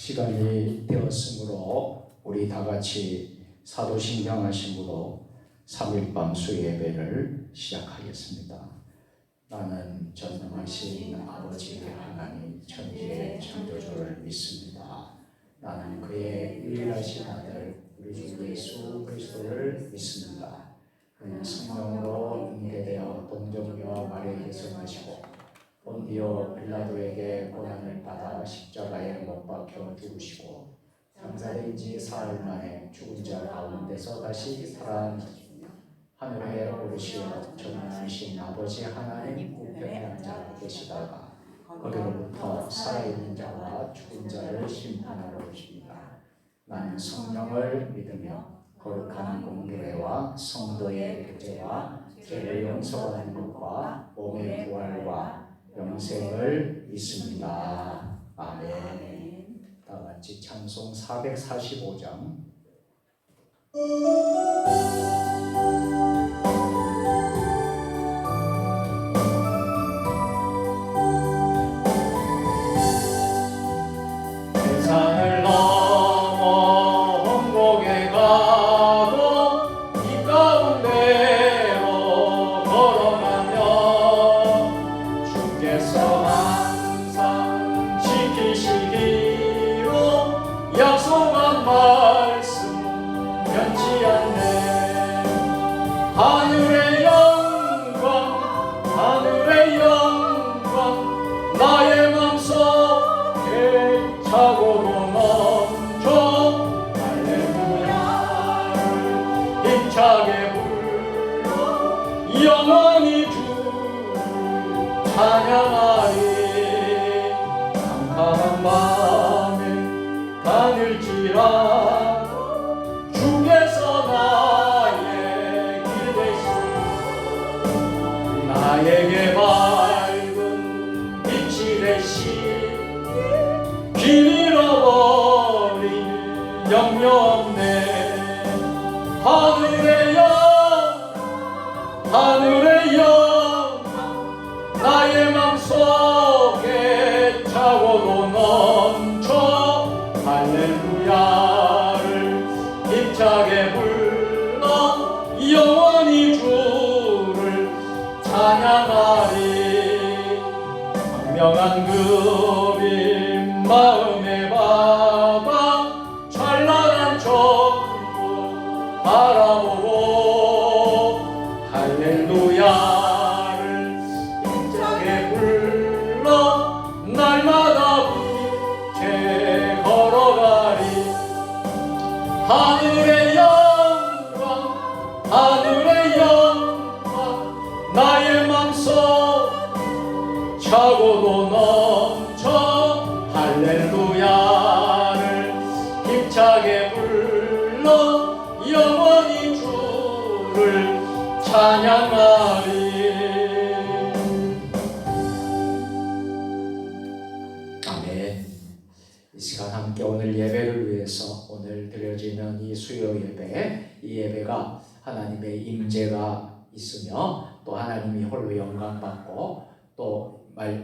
시간이 되었으므로 우리 다 같이 사도신경하심으로 3일밤 수예배를 시작하겠습니다. 나는 전능하신 아버지 하나님 천지의 창조주를 믿습니다. 나는 그의 유일하신 아들 우리 주 예수 그리스도를 믿습니다. 그는 성령으로 잉태되어 동정녀 마리아에게서 나시고 본디오 빌라도에게 고난을 받아 십자가에 못 박혀 죽으시고 장사된 지 사흘 만에 죽은 자 가운데서 다시 살아나시며 하늘에 오르시어 전능하신 아버지 하나님 우편에 앉아 계시다가 거기로부터 살아있는 자와 죽은 자를 심판하러 오십니다. 나는 성령을 믿으며 거룩한 공교회와 성도의 교제와 죄를 용서하는 것과 몸의 부활과 영생을 믿습니다. 아멘. 다 같이 찬송 445장. 세상을 넘어 홍곡에 가도 이 가운데로 걸어가며 주께서 항상 지키시기로 약속한 말씀 변치 않네. 하늘의 영광 하늘의 영광 나의 맘속에 차고도 넘쳐 할렐루야를 힘차게 불러 영원히 주를 찬양하리. 캄캄한 밤에 가늘지라 주께서 나의 길 되시니 나에게 밝은 빛이 되시니 길 잃어버린 염려 없네. 하늘의 영 나의 맘속에 차고도 넘쳐 할렐루야를 힘차게 불러 영원히 주를 찬양하리. 광명한 그림 마음에 박아 찬란한 천국 바라보고 할렐루야를 힘차게 불러 날마다 부케 걸어가리. 하늘의 영광 나의 맘속 차고도 넘쳐 할렐루야를 힘차게 불러 영원히 주를 찬양하리. 아멘. 이 시간 함께 오늘 예배를 위해서 오늘 드려지는 이 수요 예배, 이 예배가 하나님의 임재가 있으며 또 하나님이 홀로 영광받고 또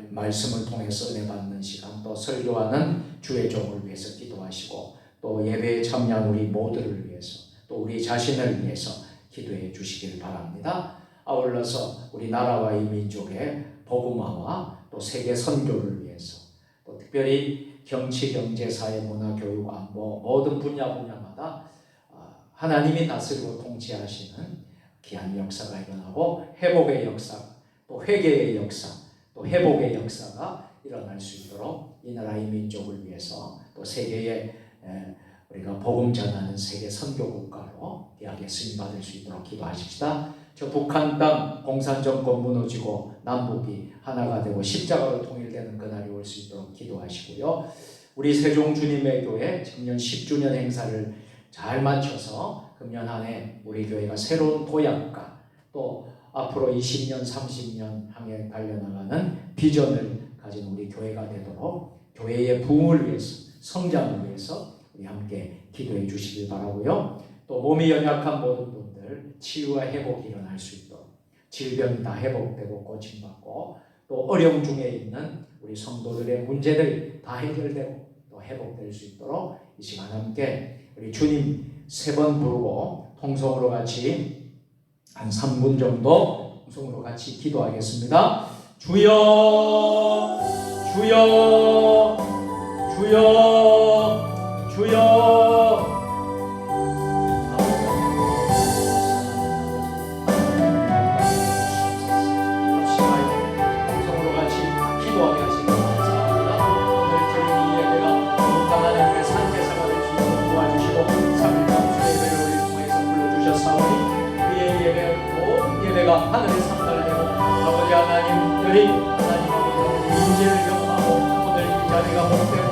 말씀을 통해서 은혜 받는 시간, 또 설교하는 주의 종을 위해서 기도하시고 또 예배에 참여한 우리 모두를 위해서 또 우리 자신을 위해서 기도해 주시길 바랍니다. 아울러서 우리 나라와 이 민족의 복음화와 또 세계 선교를 위해서 또 특별히 정치, 경제, 사회, 문화, 교육, 안보 모든 분야마다 하나님이 다스리고 통치하시는 귀한 역사가 일어나고 회복의 역사, 또 회개의 역사, 또 회복의 역사가 일어날 수 있도록 이 나라의 민족을 위해서 또 세계에 우리가 복음 전하는 세계 선교 국가로 귀하게 쓰임 받을 수 있도록 기도하십시다. 저 북한 땅 공산정권 무너지고 남북이 하나가 되고 십자가로 통일되는 그날이 올 수 있도록 기도하시고요. 우리 세종 주님의 교회 청년 10주년 행사를 잘 마쳐서 금년 한 해 우리 교회가 새로운 도약과 또 앞으로 20년, 30년 향해 달려나가는 비전을 가진 우리 교회가 되도록 교회의 부흥을 위해서, 성장을 위해서 우리 함께 기도해 주시길 바라고요. 또 몸이 연약한 모든 분들 치유와 회복이 일어날 수 있도록 질병이 다 회복되고 고침받고 또 어려움 중에 있는 우리 성도들의 문제들이 다 해결되고 또 회복될 수 있도록 이 시간 함께 우리 주님 3번 부르고 통성으로 같이 한 3분 정도 통성으로 같이 기도하겠습니다. 주여 주여 주여 주여. 하늘의 상달을 내고 아버지 하나님들이 하나님 아버지 인재를 경험하고 오늘 이 자리가 복되고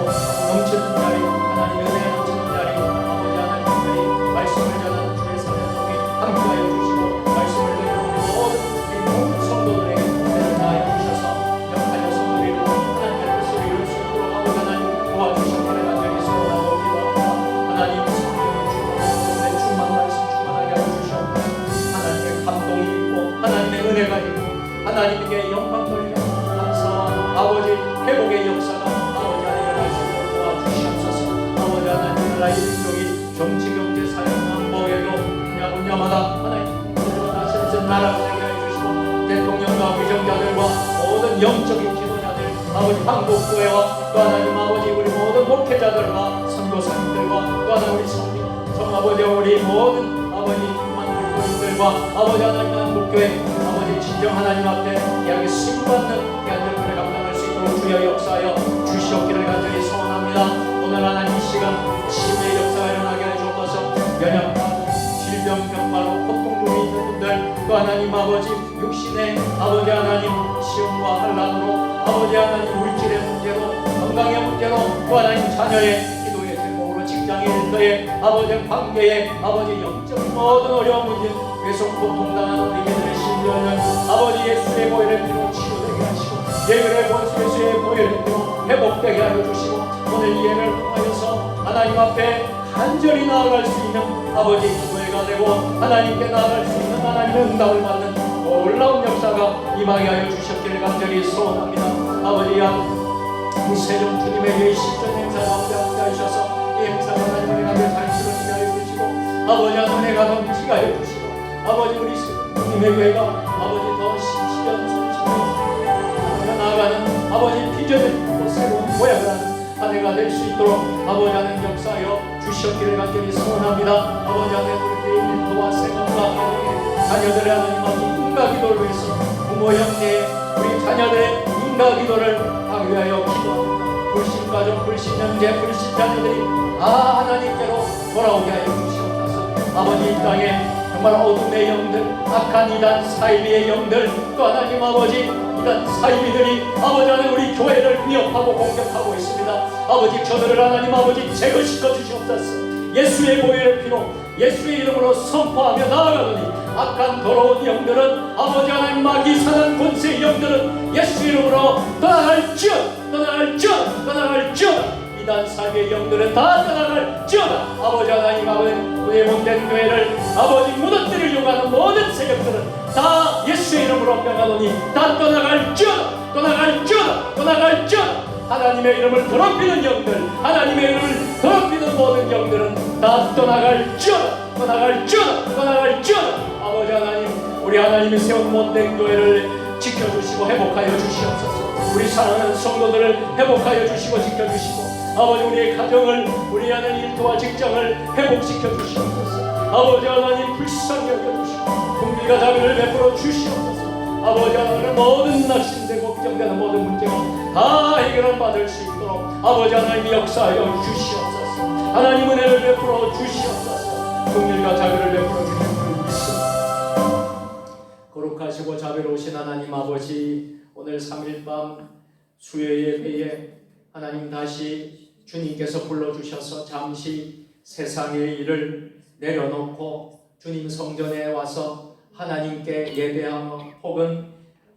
넘치는 자리, 하나님의 은혜 넘치는 자리, 아버지 하나님들이 말씀을 전하는 주의 사명통에 함께하여 주시고 말씀을 듣는 우리 모든 성도들에게 은혜를 다하여 주셔서 역하여 성도들이 하나님의 그 소리를 듣도록 아버지 하나님 도와주시기를 간절히 소원하고 기도합니다. 하나님 성령을 주고 내 충만 말씀 충만하게 하여 주시옵소서. 하나님의 감동이 하나님의 은혜가 있고 하나님께 영광 돌리며 감사와 아버지 회복의 역사가 아버지 하나님의 말씀으로 도와주시옵소서. 아버지 하나님 나라의 민족이 정치 경제 사회 안보에도 분야마다 하나님 다스리신 나라가 되게 해주시고 대통령과 위정자들과 모든 영적인 지도자들 아버지 한국교회와 또 하나님 아버지 우리 모든 목회자들과 선교사님들과 또 하나님 우리 성아버지 우리 모든 아버지 들과 아버지 하나님 한국교회 아버지 진정 하나님 앞에 이야기 수임받는 귀한 역할을 감당할 수 있도록 주여 역사하여 주시옵기를 간절히 소원합니다. 오늘 하나님 이 시간 치유의 역사가 일어나게 해주옵소서. 연약한 질병 병마로 고통 중에 있는 분들 또 하나님 아버지 육신의 아버지 하나님 시험과 환난으로 아버지 하나님 물질의 문제로 건강의 문제로 또 하나님 자녀의 직장의 일터에 아버지 관계에 아버지 영적 모든 어려운 문제 계속 고통당하는 우리들의 심령은 아버지 예수의 보혈의 피로 치유되게 하시고 예배의 권수 예수의 보혈의 피로 회복되게 하여 주시고 오늘 이 예배를 통하여서 하나님 앞에 간절히 나아갈 수 있는 아버지 기도회가 되고 하나님께 나아갈 수 있는 하나님의 응답을 받는 놀라운 역사가 임하게 하여 주셨기를 간절히 소원합니다. 아버지 이 세종 주님의 이 십전 행사 가운데 함께 하셔서 행사가 하나님의 가게 단수를 하여 주시고 아버지 은혜가 넘치게 하여 주시고 아버지 우리 주님의 교회가 아버지 더 신실한 성실한 나아가는 아버지 비전을 새로운 모양을 하는 한 해가 될 수 있도록 아버지 하나님 역사하여 주시옵기를 간절히 소원합니다. 아버지 하나님 우리 일터와 생활과 가정의 자녀들의 하나님 아버지 인가 기도를 위해서 부모 형제 우리 자녀들의 인가 기도를 하기 위하여 기도합니다. 불신 가족, 불신 형제, 불신 자녀들이 하나님께로 돌아오게 하여 주시옵소서. 아버지 이 땅에 정말 어둠의 영들, 악한 이단 사이비의 영들 또 하나님 아버지 이단 사이비들이 아버지 하나님 우리 교회를 위협하고 공격하고 있습니다. 아버지 저들을 하나님 아버지 제거시켜 주시옵소서. 예수의 보혈의 피로 예수의 이름으로 선포하며 나아가노니 악한 더러운 영들은 아버지 하나님 마귀 사단 권세의 영들은 예수 이름으로 떠나갈지어다. 이단 사기의 영들은 다 떠나갈지어다. 아버지 하나님 아버지 우리의 몸된 교회를 아버지 무너뜨리려고 하는 모든 세력들은 다 예수의 이름으로 명하노니 다 떠나갈지어다. 하나님의 이름을 더럽히는 영들 하나님의 이름을 더럽히는 모든 영들은 다 떠나갈지어다. 아버지 하나님 우리 하나님이 세운 못된 교회를 지켜주시고 회복하여 주시옵소서. 우리 사랑하는 성도들을 회복하여 주시고 지켜주시고 아버지 우리의 가정을 우리 하나님 일터와 직장을 회복시켜 주시옵소서. 아버지 하나님 불쌍히 여겨주시고 긍휼과 자비를 베풀어 주시옵소서. 아버지 하나님 모든 낙심되고 걱정되는 모든 문제가 다 해결을 받을 수 있도록 아버지 하나님 역사하여 주시옵소서. 하나님 은혜를 베풀어 주시옵소서. 긍휼과 자비를 베풀어 주시옵소서. 거룩하시고 자비로우신 하나님 아버지 오늘 3일 밤 수요 예배에 하나님 다시 주님께서 불러주셔서 잠시 세상의 일을 내려놓고 주님 성전에 와서 하나님께 예배하며 혹은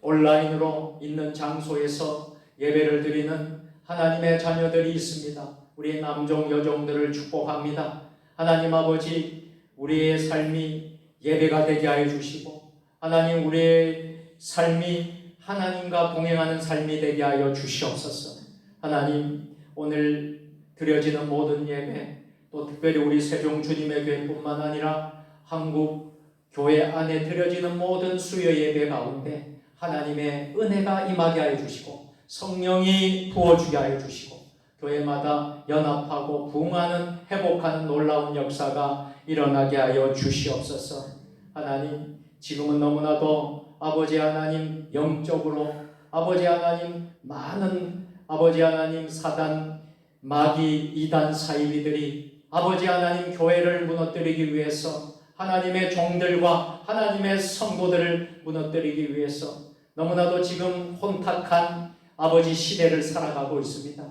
온라인으로 있는 장소에서 예배를 드리는 하나님의 자녀들이 있습니다. 우리 남종 여종들을 축복합니다. 하나님 아버지 우리의 삶이 예배가 되게 하여 주시고 하나님 우리의 삶이 하나님과 동행하는 삶이 되게 하여 주시옵소서. 하나님 오늘 드려지는 모든 예배, 또 특별히 우리 세종 주님의 교회뿐만 아니라 한국 교회 안에 드려지는 모든 수요 예배 가운데 하나님의 은혜가 임하게 하여 주시고 성령이 부어주게 하여 주시고 교회마다 연합하고 부흥하는 회복하는 놀라운 역사가 일어나게 하여 주시옵소서. 하나님, 지금은 너무나도 아버지 하나님 영적으로 아버지 하나님 많은 아버지 하나님 사단 마귀 이단 사이비들이 아버지 하나님 교회를 무너뜨리기 위해서 하나님의 종들과 하나님의 성도들을 무너뜨리기 위해서 너무나도 지금 혼탁한 아버지 시대를 살아가고 있습니다.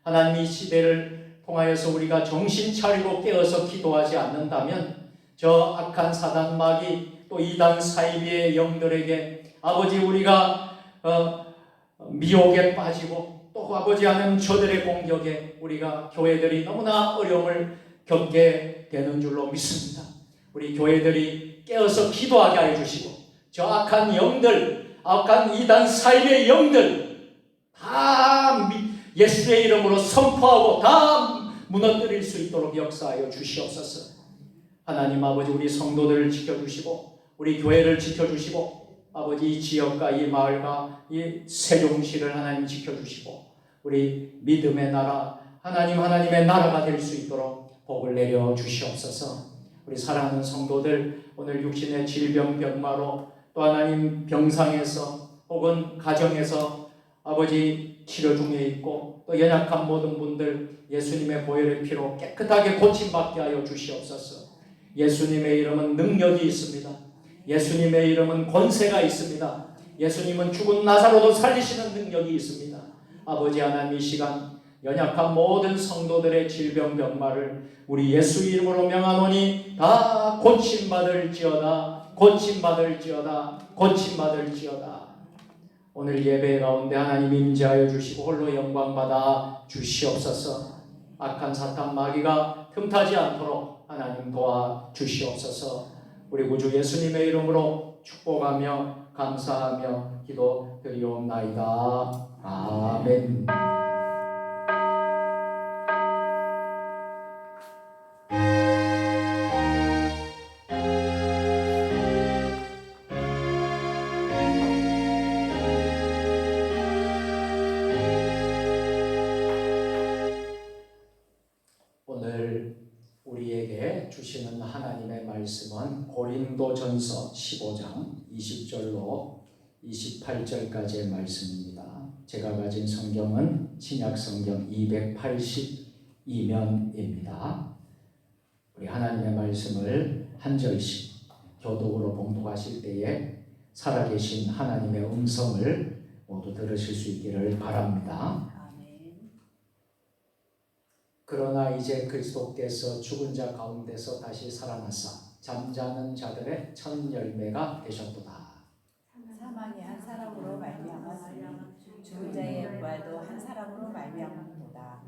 하나님, 이 시대를 통하여서 우리가 정신 차리고 깨어서 기도하지 않는다면 저 악한 사단 마귀 또 이단 사이비의 영들에게 아버지 우리가 미혹에 빠지고 또 아버지 하나님 저들의 공격에 우리가 교회들이 너무나 어려움을 겪게 되는 줄로 믿습니다. 우리 교회들이 깨어서 기도하게 하여 주시고 저 악한 영들, 악한 이단 사이비의 영들 다 예수의 이름으로 선포하고 다 무너뜨릴 수 있도록 역사하여 주시옵소서. 하나님 아버지, 우리 성도들을 지켜주시고 우리 교회를 지켜주시고 아버지 이 지역과 이 마을과 이 세종시를 하나님 지켜주시고 우리 믿음의 나라 하나님의 나라가 될 수 있도록 복을 내려 주시옵소서. 우리 사랑하는 성도들, 오늘 육신의 질병 병마로 또 하나님 병상에서 혹은 가정에서 아버지 치료 중에 있고 또 연약한 모든 분들 예수님의 보혈의 피로 깨끗하게 고침받게 하여 주시옵소서. 예수님의 이름은 능력이 있습니다. 예수님의 이름은 권세가 있습니다. 예수님은 죽은 나사로도 살리시는 능력이 있습니다. 아버지 하나님, 이 시간 연약한 모든 성도들의 질병 병마를 우리 예수 이름으로 명하노니 다 고침받을지어다, 고침받을지어다, 고침받을지어다. 오늘 예배 가운데 하나님 임재하여 주시고 홀로 영광받아 주시옵소서. 악한 사탄 마귀가 틈타지 않도록 하나님 도와 주시옵소서. 우리 구주 예수님의 이름으로 축복하며 감사하며 기도드리옵나이다. 아멘. 오늘 우리에게 주시는 하나님의 말씀은 고린도전서 15장 20절로 28절까지의 말씀입니다. 제가 가진 성경은 신약성경 282면입니다. 우리 하나님의 말씀을 한 절씩 교독으로 봉독하실 때에 살아계신 하나님의 음성을 모두 들으실 수 있기를 바랍니다. 그러나 이제 그리스도께서 죽은 자 가운데서 다시 살아나사 잠자는 자들의 첫 열매가 되셨도다. 사망이 한 사람으로 말미암았으니 죽은 자의 부활도 한 사람으로 말미암았도다.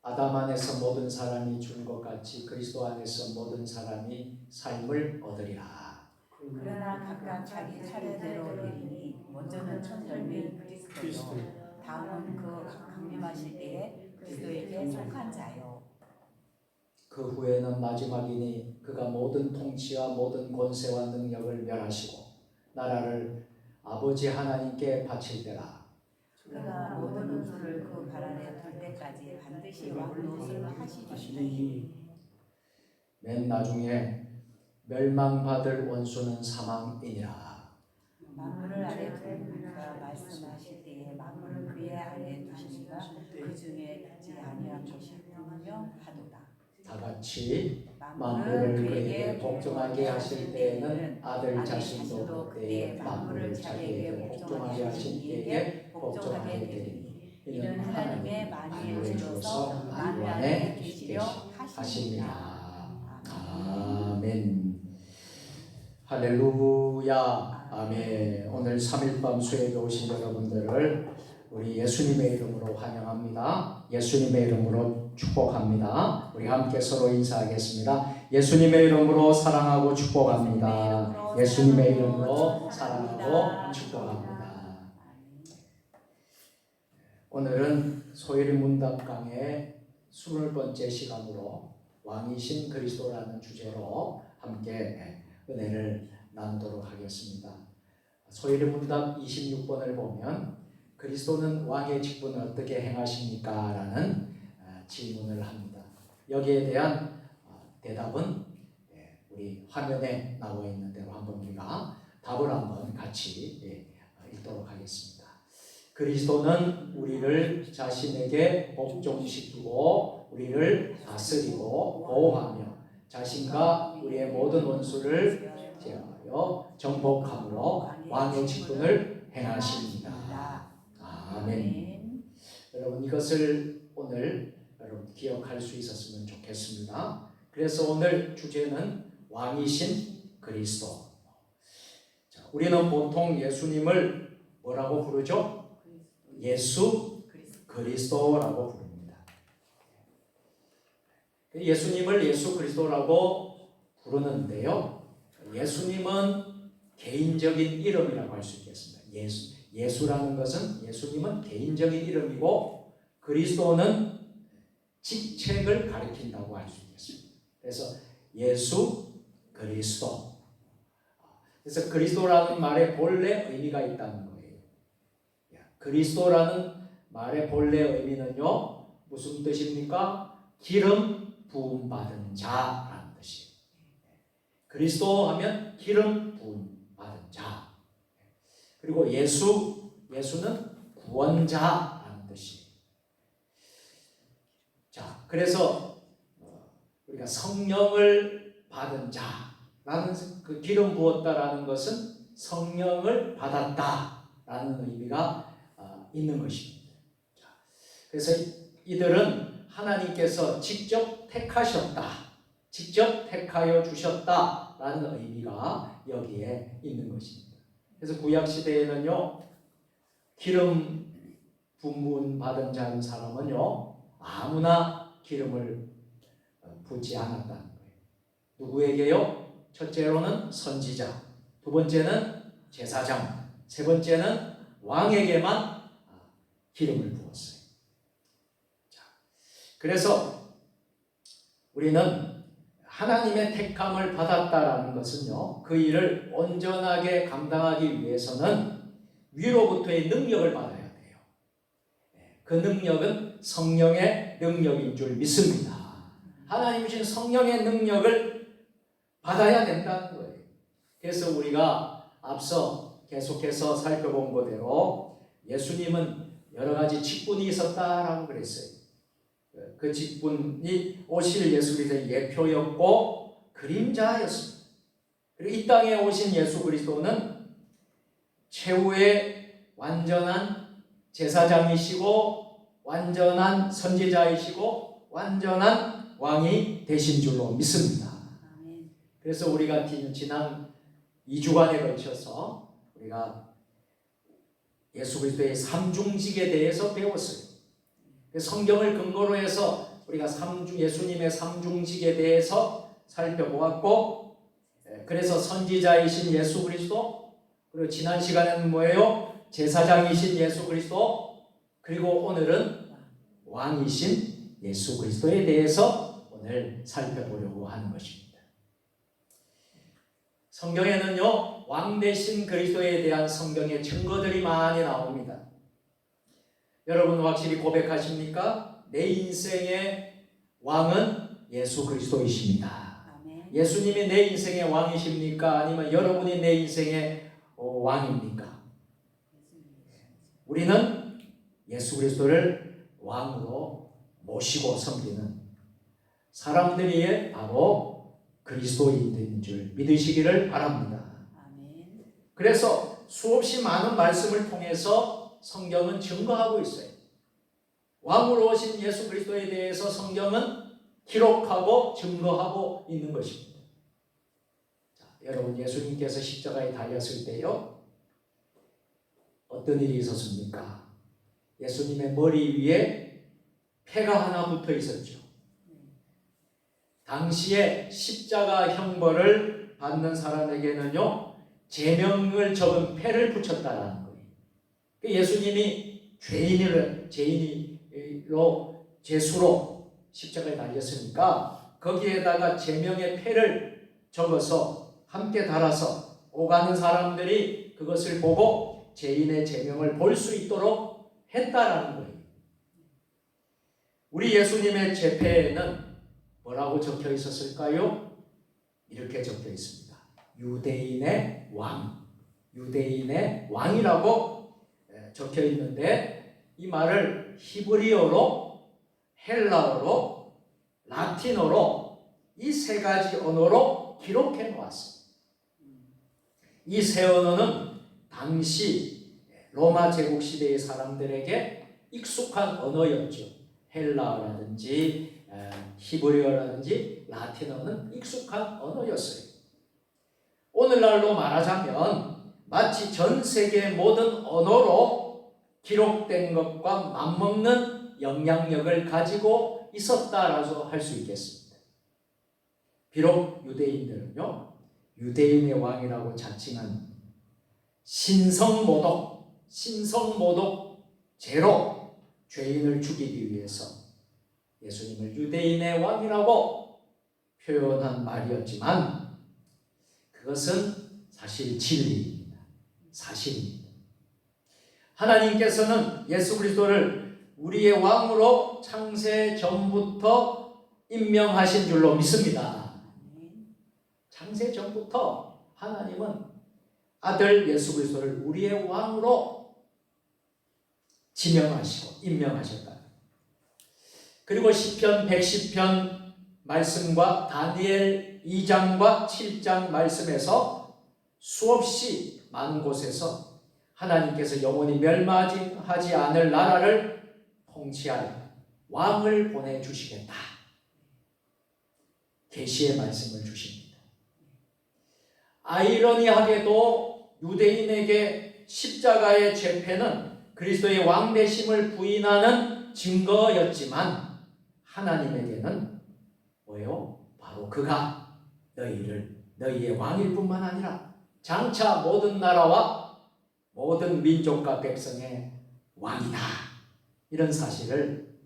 아담 안에서 모든 사람이 죽은 것 같이 그리스도 안에서 모든 사람이 삶을 얻으리라. 그러나 각각 자기 차례대로 되리니 먼저는 첫 열매인 그리스도요, 다음은 그 강림하실 때에 그리스도에게 속한 자요. 그 후에는 마지막이니 그가 모든 통치와 모든 권세와 능력을 멸하시고 나라를 아버지 하나님께 바칠 때라. 그가 모든 원수를 그 발 아래 둘 때까지 반드시 왕노릇을 하시리니 맨 나중에 멸망받을 원수는 사망이니라. 만물을 아래 두는 그가 말씀하실 때에 만물을 그의 아래 두시니가 그 중에 듣지 아니한 것이 분명하도다. 다 같이 만물을 그에게 복종하게 하실 때에는 아들 자신도 그때에 만물을 자기에게 복종하게 하신 이에게 복종하게 되리니 이는 하나님의 만유의 주로서 만유 안에 계시려 하심이라. 아멘. 할렐루야. 아멘. 오늘 3일밤 수요일에 오신 여러분들을 우리 예수님의 이름으로 환영합니다. 예수님의 이름으로 축복합니다. 우리 함께 서로 인사하겠습니다. 예수님의 이름으로 사랑하고 축복합니다. 예수님의 이름으로 사랑하고 축복합니다. 오늘은 소일의 문답강의 20번째 시간으로 왕이신 그리스도라는 주제로 함께 은혜를 나누도록 하겠습니다. 소일의 문답 26번을 보면 그리스도는 왕의 직분을 어떻게 행하십니까? 라는 질문을 합니다. 여기에 대한 대답은 우리 화면에 나와 있는 대로 한번 우리가 답을 한번 같이 읽도록 하겠습니다. 그리스도는 우리를 자신에게 복종시키고 우리를 다스리고 보호하며 자신과 우리의 모든 원수를 제하여 정복함으로 왕의 직분을 행하십니다. 아멘. 여러분 이것을 오늘 여러분 기억할 수 있었으면 좋겠습니다. 그래서 오늘 주제는 왕이신 그리스도. 자, 우리는 보통 예수님을 뭐라고 부르죠? 예수 그리스도라고 부릅니다. 예수님을 예수 그리스도라고 부르는데요. 예수님은 개인적인 이름이라고 할 수 있겠습니다. 예수라는 것은 예수님은 개인적인 이름이고 그리스도는 직책을 가리킨다고 할 수 있겠습니다. 그래서 예수 그리스도. 그래서 그리스도라는 말에 본래 의미가 있다는 거예요. 그리스도라는 말의 본래 의미는요, 무슨 뜻입니까? 기름 부음 받은 자라는 뜻이에요. 그리스도 하면 기름 부음 받은 자. 그리고 예수는 구원자라는 뜻이에요. 자, 그래서 우리가 성령을 받은 자라는 그 기름 부었다라는 것은 성령을 받았다라는 의미가 있는 것입니다. 자, 그래서 이들은 하나님께서 직접 택하셨다, 직접 택하여 주셨다라는 의미가 여기에 있는 것입니다. 그래서 구약 시대에는요, 기름 부음 받은 자인 사람은요, 아무나 기름을 붓지 않았다는 거예요. 누구에게요? 첫째로는 선지자, 두 번째는 제사장, 세 번째는 왕에게만 기름을 부었어요. 자, 그래서 우리는 하나님의 택함을 받았다라는 것은요, 그 일을 온전하게 감당하기 위해서는 위로부터의 능력을 받아야 돼요. 그 능력은 성령의 능력인 줄 믿습니다. 하나님 주신 성령의 능력을 받아야 된다는 거예요. 그래서 우리가 앞서 계속해서 살펴본 거대로 예수님은 여러 가지 직분이 있었다라고 그랬어요. 그 직분이 오실 예수 그리스도의 예표였고 그림자였습니다. 그리고 이 땅에 오신 예수 그리스도는 최후의 완전한 제사장이시고 완전한 선지자이시고 완전한 왕이 되신 줄로 믿습니다. 그래서 우리가 지난 2주간에 걸쳐서 우리가 예수 그리스도의 삼중직에 대해서 배웠어요. 성경을 근거로 해서 우리가 예수님의 삼중직에 대해서 살펴보았고, 그래서 선지자이신 예수 그리스도, 그리고 지난 시간에는 뭐예요? 제사장이신 예수 그리스도, 그리고 오늘은 왕이신 예수 그리스도에 대해서 오늘 살펴보려고 하는 것입니다. 성경에는요, 왕 대신 그리스도에 대한 성경의 증거들이 많이 나옵니다. 여러분 확실히 고백하십니까? 내 인생의 왕은 예수 그리스도이십니다. 아멘. 예수님이 내 인생의 왕이십니까? 아니면 여러분이 내 인생의 왕입니까? 우리는 예수 그리스도를 왕으로 모시고 섬기는 사람들이 바로 그리스도인인 줄 믿으시기를 바랍니다. 아멘. 그래서 수없이 많은 말씀을 통해서 성경은 증거하고 있어요. 왕으로 오신 예수 그리스도에 대해서 성경은 기록하고 증거하고 있는 것입니다. 자, 여러분 예수님께서 십자가에 달렸을 때요, 어떤 일이 있었습니까? 예수님의 머리 위에 패가 하나 붙어 있었죠. 당시에 십자가 형벌을 받는 사람에게는요, 제명을 적은 패를 붙였다라는 거예요. 예수님이 죄인으로 죄수로 십자가에 달렸으니까 거기에다가 제명의 패를 적어서 함께 달아서 오가는 사람들이 그것을 보고 죄인의 제명을 볼 수 있도록 했다라는 거예요. 우리 예수님의 제패에는 뭐라고 적혀 있었을까요? 이렇게 적혀 있습니다. 유대인의 왕, 유대인의 왕이라고 적혀 있는데 이 말을 히브리어로, 헬라어로, 라틴어로 이 세 가지 언어로 기록해 놓았습니다. 이 세 언어는 당시 로마 제국 시대의 사람들에게 익숙한 언어였죠. 헬라어라든지 히브리어라든지 라틴어는 익숙한 언어였어요. 오늘날로 말하자면 마치 전 세계 모든 언어로 기록된 것과 맞먹는 영향력을 가지고 있었다라고 할 수 있겠습니다. 비록 유대인들은요, 유대인의 왕이라고 자칭한 신성모독 죄로 죄인을 죽이기 위해서 예수님을 유대인의 왕이라고 표현한 말이었지만 그것은 사실 진리입니다. 사실입니다. 하나님께서는 예수 그리스도를 우리의 왕으로 창세 전부터 임명하신 줄로 믿습니다. 창세 전부터 하나님은 아들 예수 그리스도를 우리의 왕으로 지명하시고 임명하셨다. 그리고 시편 110편 말씀과 다니엘 2장과 7장 말씀에서 수없이 많은 곳에서 하나님께서 영원히 멸망하지 않을 나라를 통치할 왕을 보내주시겠다. 계시의 말씀을 주십니다. 아이러니하게도 유대인에게 십자가의 죄패는 그리스도의 왕되심을 부인하는 증거였지만 하나님에게는 뭐예요? 바로 그가 너희의 왕일 뿐만 아니라 장차 모든 나라와 모든 민족과 백성의 왕이다. 이런 사실을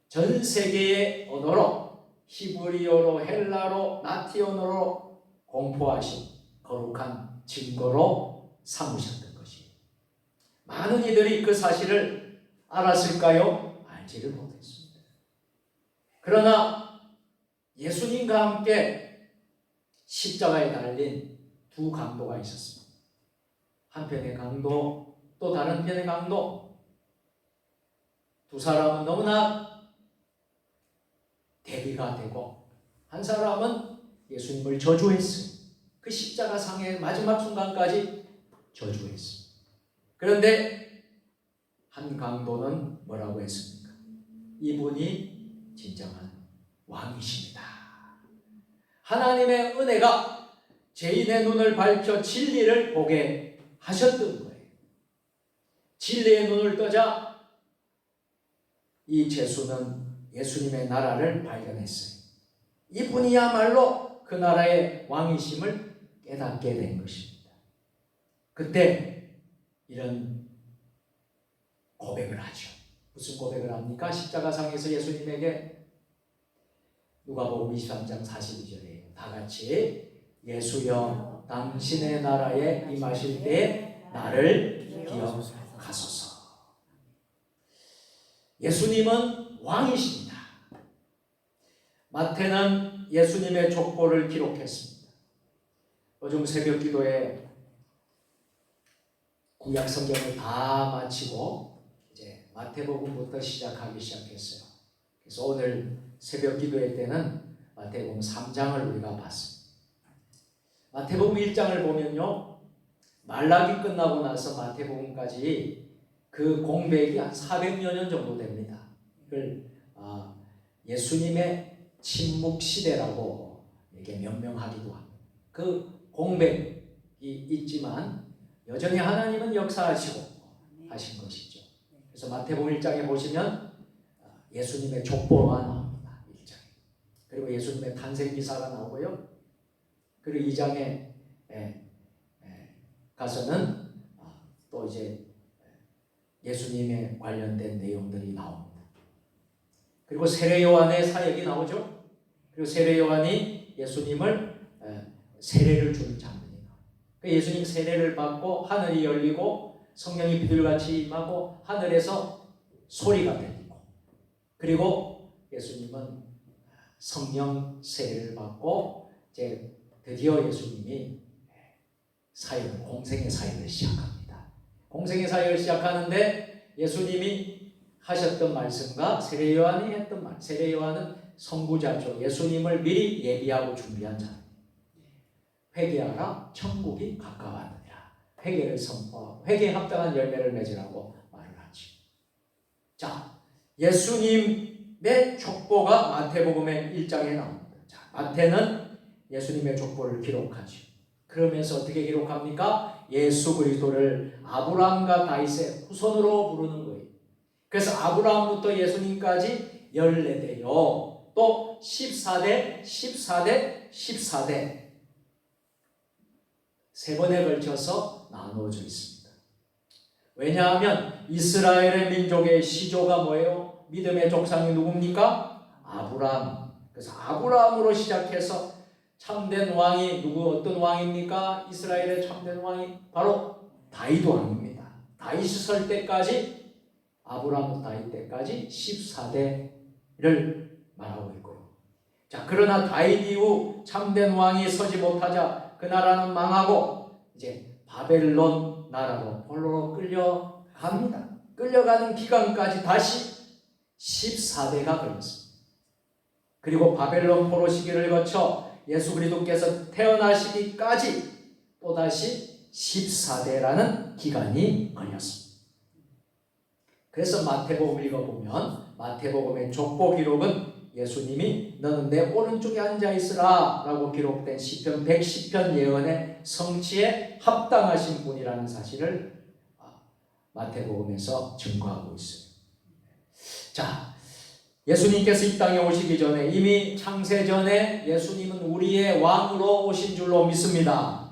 전 세계의 언어로 히브리어로 헬라로 라틴어로 공포하신 거룩한 증거로 삼으셨다. 많은 이들이 그 사실을 알았을까요? 알지를 못했습니다. 그러나 예수님과 함께 십자가에 달린 두 강도가 있었습니다. 한편의 강도, 또 다른 편의 강도. 두 사람은 너무나 대비가 되고 한 사람은 예수님을 저주했어요. 그 십자가 상의 마지막 순간까지 저주했습니다. 그런데 한 강도는 뭐라고 했습니까? 이분이 진정한 왕이십니다. 하나님의 은혜가 죄인의 눈을 밝혀 진리를 보게 하셨던 거예요. 진리의 눈을 뜨자 이 죄수는 예수님의 나라를 발견했어요. 이분이야말로 그 나라의 왕이심을 깨닫게 된 것입니다. 그때 이런 고백을 하죠. 무슨 고백을 합니까? 십자가상에서 예수님에게 누가복음 23장 42절에 다 같이 예수여 당신의 나라에 임하실 때 나를 기억하소서. 예수님은 왕이십니다. 마태는 예수님의 족보를 기록했습니다. 요즘 새벽 기도에 구약 성경을 다 마치고 이제 마태복음부터 시작하기 시작했어요. 그래서 오늘 새벽 기도회 때는 마태복음 3장을 우리가 봤습니다. 마태복음 1장을 보면요, 말라기 끝나고 나서 마태복음까지 그 공백이 한 400여 년 정도 됩니다. 이걸 예수님의 침묵 시대라고 이렇게 명명하기도 합니다. 그 공백이 있지만 여전히 하나님은 역사하시고 하신 것이죠. 그래서 마태복음 1장에 보시면 예수님의 족보가 나옵니다. 1장에. 그리고 예수님의 탄생 기사가 나오고요. 그리고 2장에 가서는 또 이제 예수님에 관련된 내용들이 나옵니다. 그리고 세례 요한의 사역이 나오죠. 그리고 세례 요한이 예수님을 세례를 주는 장면이 나와요. 예수님 세례를 받고 하늘이 열리고 성령이 비둘같이 임하고 하늘에서 소리가 들리고, 그리고 예수님은 성령 세례를 받고 이제 드디어 예수님이 사역, 공생의 사역을 시작합니다. 공생의 사역을 시작하는데 예수님이 하셨던 말씀과 세례 요한이 했던 말, 세례 요한은 선구자죠. 예수님을 미리 예비하고 준비한 자입니다. 회개하라, 천국이 가까웠느니라. 회개를 선포하고 회개에 합당한 열매를 맺으라고 말을 하지. 자, 예수님의 족보가 마태복음의 1장에 나옵니다. 자, 마태는 예수님의 족보를 기록하죠. 그러면서 어떻게 기록합니까? 예수 그리스도를 아브라함과 다윗의 후손으로 부르는 거예요. 그래서 아브라함부터 예수님까지 14대요. 또 14대, 14대, 14대 세 번에 걸쳐서 나누어져 있습니다. 왜냐하면 이스라엘의 민족의 시조가 뭐예요? 믿음의 족상이 누굽니까? 아브라함. 그래서 아브라함으로 시작해서 참된 왕이 어떤 왕입니까? 이스라엘의 참된 왕이 바로 다윗 왕입니다. 다윗이 설 때까지, 아브라함 다윗 때까지 14대를 말하고 있고요. 자, 그러나 다윗 이후 참된 왕이 서지 못하자 그 나라는 망하고 이제 바벨론 나라로 홀로 끌려갑니다. 끌려가는 기간까지 다시 14대가 걸렸습니다. 그리고 바벨론 포로 시기를 거쳐 예수 그리스도께서 태어나시기까지 또다시 14대라는 기간이 걸렸습니다. 그래서 마태복음 읽어보면 마태복음의 족보 기록은 예수님이 너는 내 오른쪽에 앉아있으라 라고 기록된 시편 110편 예언의 성취에 합당하신 분이라는 사실을 마태복음에서 증거하고 있어요. 자, 예수님께서 이 땅에 오시기 전에 이미 창세 전에 예수님은 우리의 왕으로 오신 줄로 믿습니다.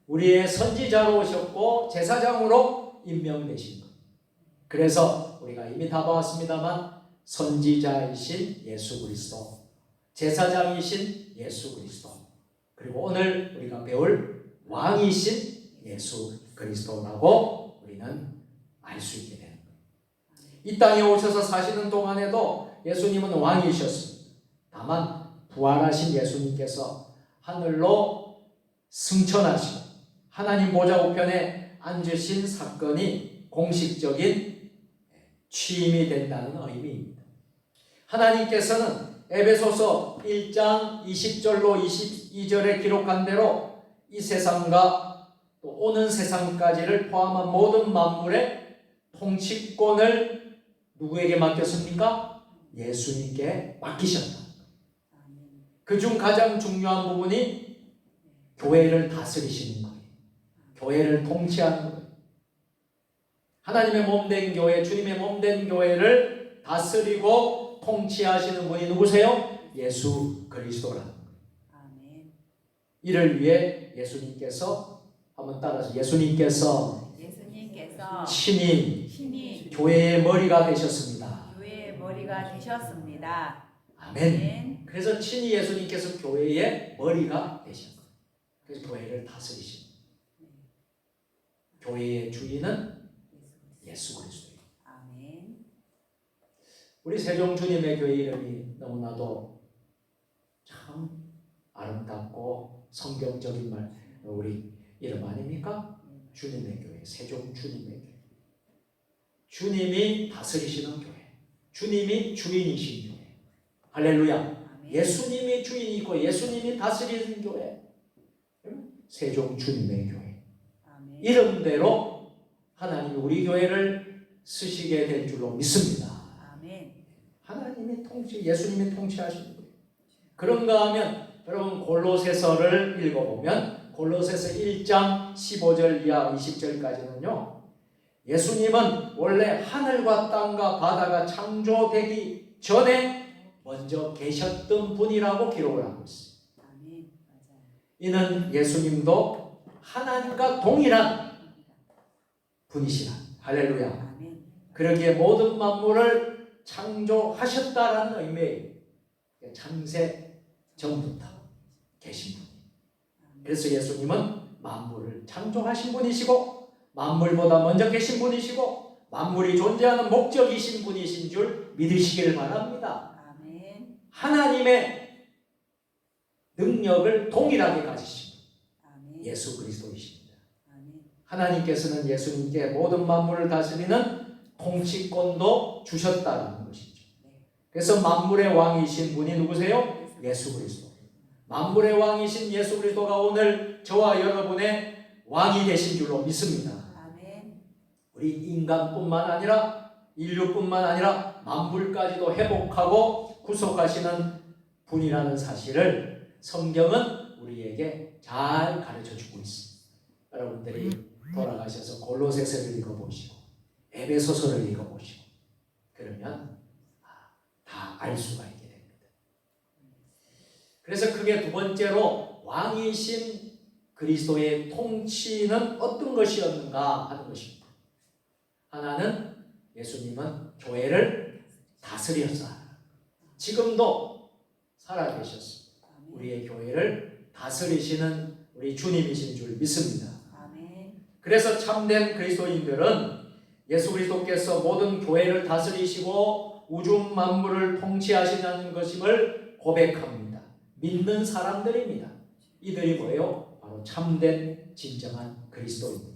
우리의 선지자로 오셨고 제사장으로 임명되신 것. 그래서 우리가 이미 다 봐왔습니다만 선지자이신 예수 그리스도, 제사장이신 예수 그리스도, 그리고 오늘 우리가 배울 왕이신 예수 그리스도라고 우리는 알 수 있게 되는 거예요. 이 땅에 오셔서 사시는 동안에도 예수님은 왕이셨습니다. 다만 부활하신 예수님께서 하늘로 승천하시고 하나님 보좌 우편에 앉으신 사건이 공식적인 취임이 된다는 의미입니다. 하나님께서는 에베소서 1장 20절로 22절에 기록한 대로 이 세상과 또 오는 세상까지를 포함한 모든 만물의 통치권을 누구에게 맡겼습니까? 예수님께 맡기셨다. 그중 가장 중요한 부분이 교회를 다스리시는 거예요. 교회를 통치하는 거예요. 하나님의 몸된 교회, 주님의 몸된 교회를 다스리고 통치하시는 분이 누구세요? 예수 그리스도라는 거예요. 아멘. 이를 위해 예수님께서 한번 따라서 예수님께서 친히 교회의 머리가 되셨습니다. 교회의 머리가 되셨습니다. 아멘. 그래서 친히 예수님께서 교회의 머리가 되셨어요. 그래서 교회를 다스리십니다. 교회의 주인은 예수 그리스도예요. 아멘. 우리 세종 주님의 교회 이름이 너무나도 참 아름답고 성경적인 말, 우리 이름 아닙니까? 주님의 교회, 세종 주님의 교회. 주님이 다스리시는 교회, 주님이 주인이신 교회. 할렐루야. 아멘. 예수님이 주인이고 예수님이 다스리는 교회, 세종 주님의 교회. 아멘. 이름대로 하나님이 우리 교회를 쓰시게 될 줄로 믿습니다. 아멘. 하나님의 통치, 예수님이 통치하시는 거예요. 그런가 하면 여러분 골로새서를 읽어보면 골로새서 1장 15절 이하 20절까지는요. 예수님은 원래 하늘과 땅과 바다가 창조되기 전에 먼저 계셨던 분이라고 기록을 하고 있어요. 아멘. 맞아요. 이는 예수님도 하나님과 동일한 분이시라. 할렐루야. 아멘. 그러기에 모든 만물을 창조하셨다라는 의미예요. 창세 전부터 계신 분. 그래서 예수님은 만물을 창조하신 분이시고 만물보다 먼저 계신 분이시고 만물이 존재하는 목적이신 분이신 줄 믿으시길 바랍니다. 아멘. 하나님의 능력을 동일하게 가지신 분, 아멘. 예수 그리스도이십니다. 아멘. 하나님께서는 예수님께 모든 만물을 다스리는 통치권도 주셨다는 것이죠. 그래서 만물의 왕이신 분이 누구세요? 예수 그리스도. 만물의 왕이신 예수 그리스도가 오늘 저와 여러분의 왕이 되신 줄로 믿습니다. 아멘. 우리 인간뿐만 아니라 인류뿐만 아니라 만물까지도 회복하고 구속하시는 분이라는 사실을 성경은 우리에게 잘 가르쳐주고 있습니다. 여러분들이 돌아가셔서 골로새서를 읽어보시고 에베소서를 읽어보시고 그러면 다 알 수가 있게 됩니다. 그래서 그게 두 번째로 왕이신 그리스도의 통치는 어떤 것이었는가 하는 것입니다. 하나는 예수님은 교회를 다스렸다. 지금도 살아계셨습니다. 우리의 교회를 다스리시는 우리 주님이신 줄 믿습니다. 아멘. 그래서 참된 그리스도인들은 예수 그리스도께서 모든 교회를 다스리시고 우주 만물을 통치하시는 것임을 고백합니다. 믿는 사람들입니다. 이들이 뭐예요? 바로 참된 진정한 그리스도입니다.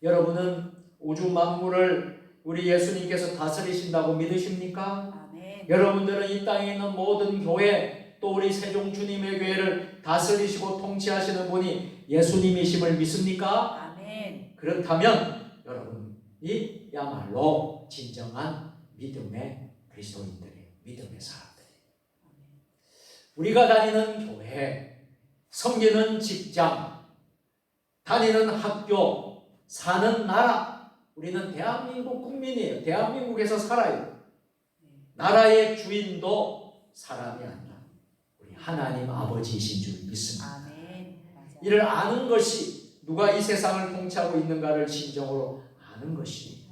여러분은 우주 만물을 우리 예수님께서 다스리신다고 믿으십니까? 아멘. 여러분들은 이 땅에 있는 모든 교회 또 우리 세종 주님의 교회를 다스리시고 통치하시는 분이 예수님이심을 믿습니까? 아멘. 그렇다면 여러분이 야말로 진정한 믿음의 그리스도인들이에요. 믿음의 사람들이에요. 우리가 다니는 교회, 섬기는 직장, 다니는 학교, 사는 나라, 우리는 대한민국 국민이에요. 대한민국에서 살아요. 나라의 주인도 사람이 아니라 우리 하나님 아버지이신 줄 믿습니다. 아멘. 이를 아는 것이 누가 이 세상을 통치하고 있는가를 진정으로 아는 것이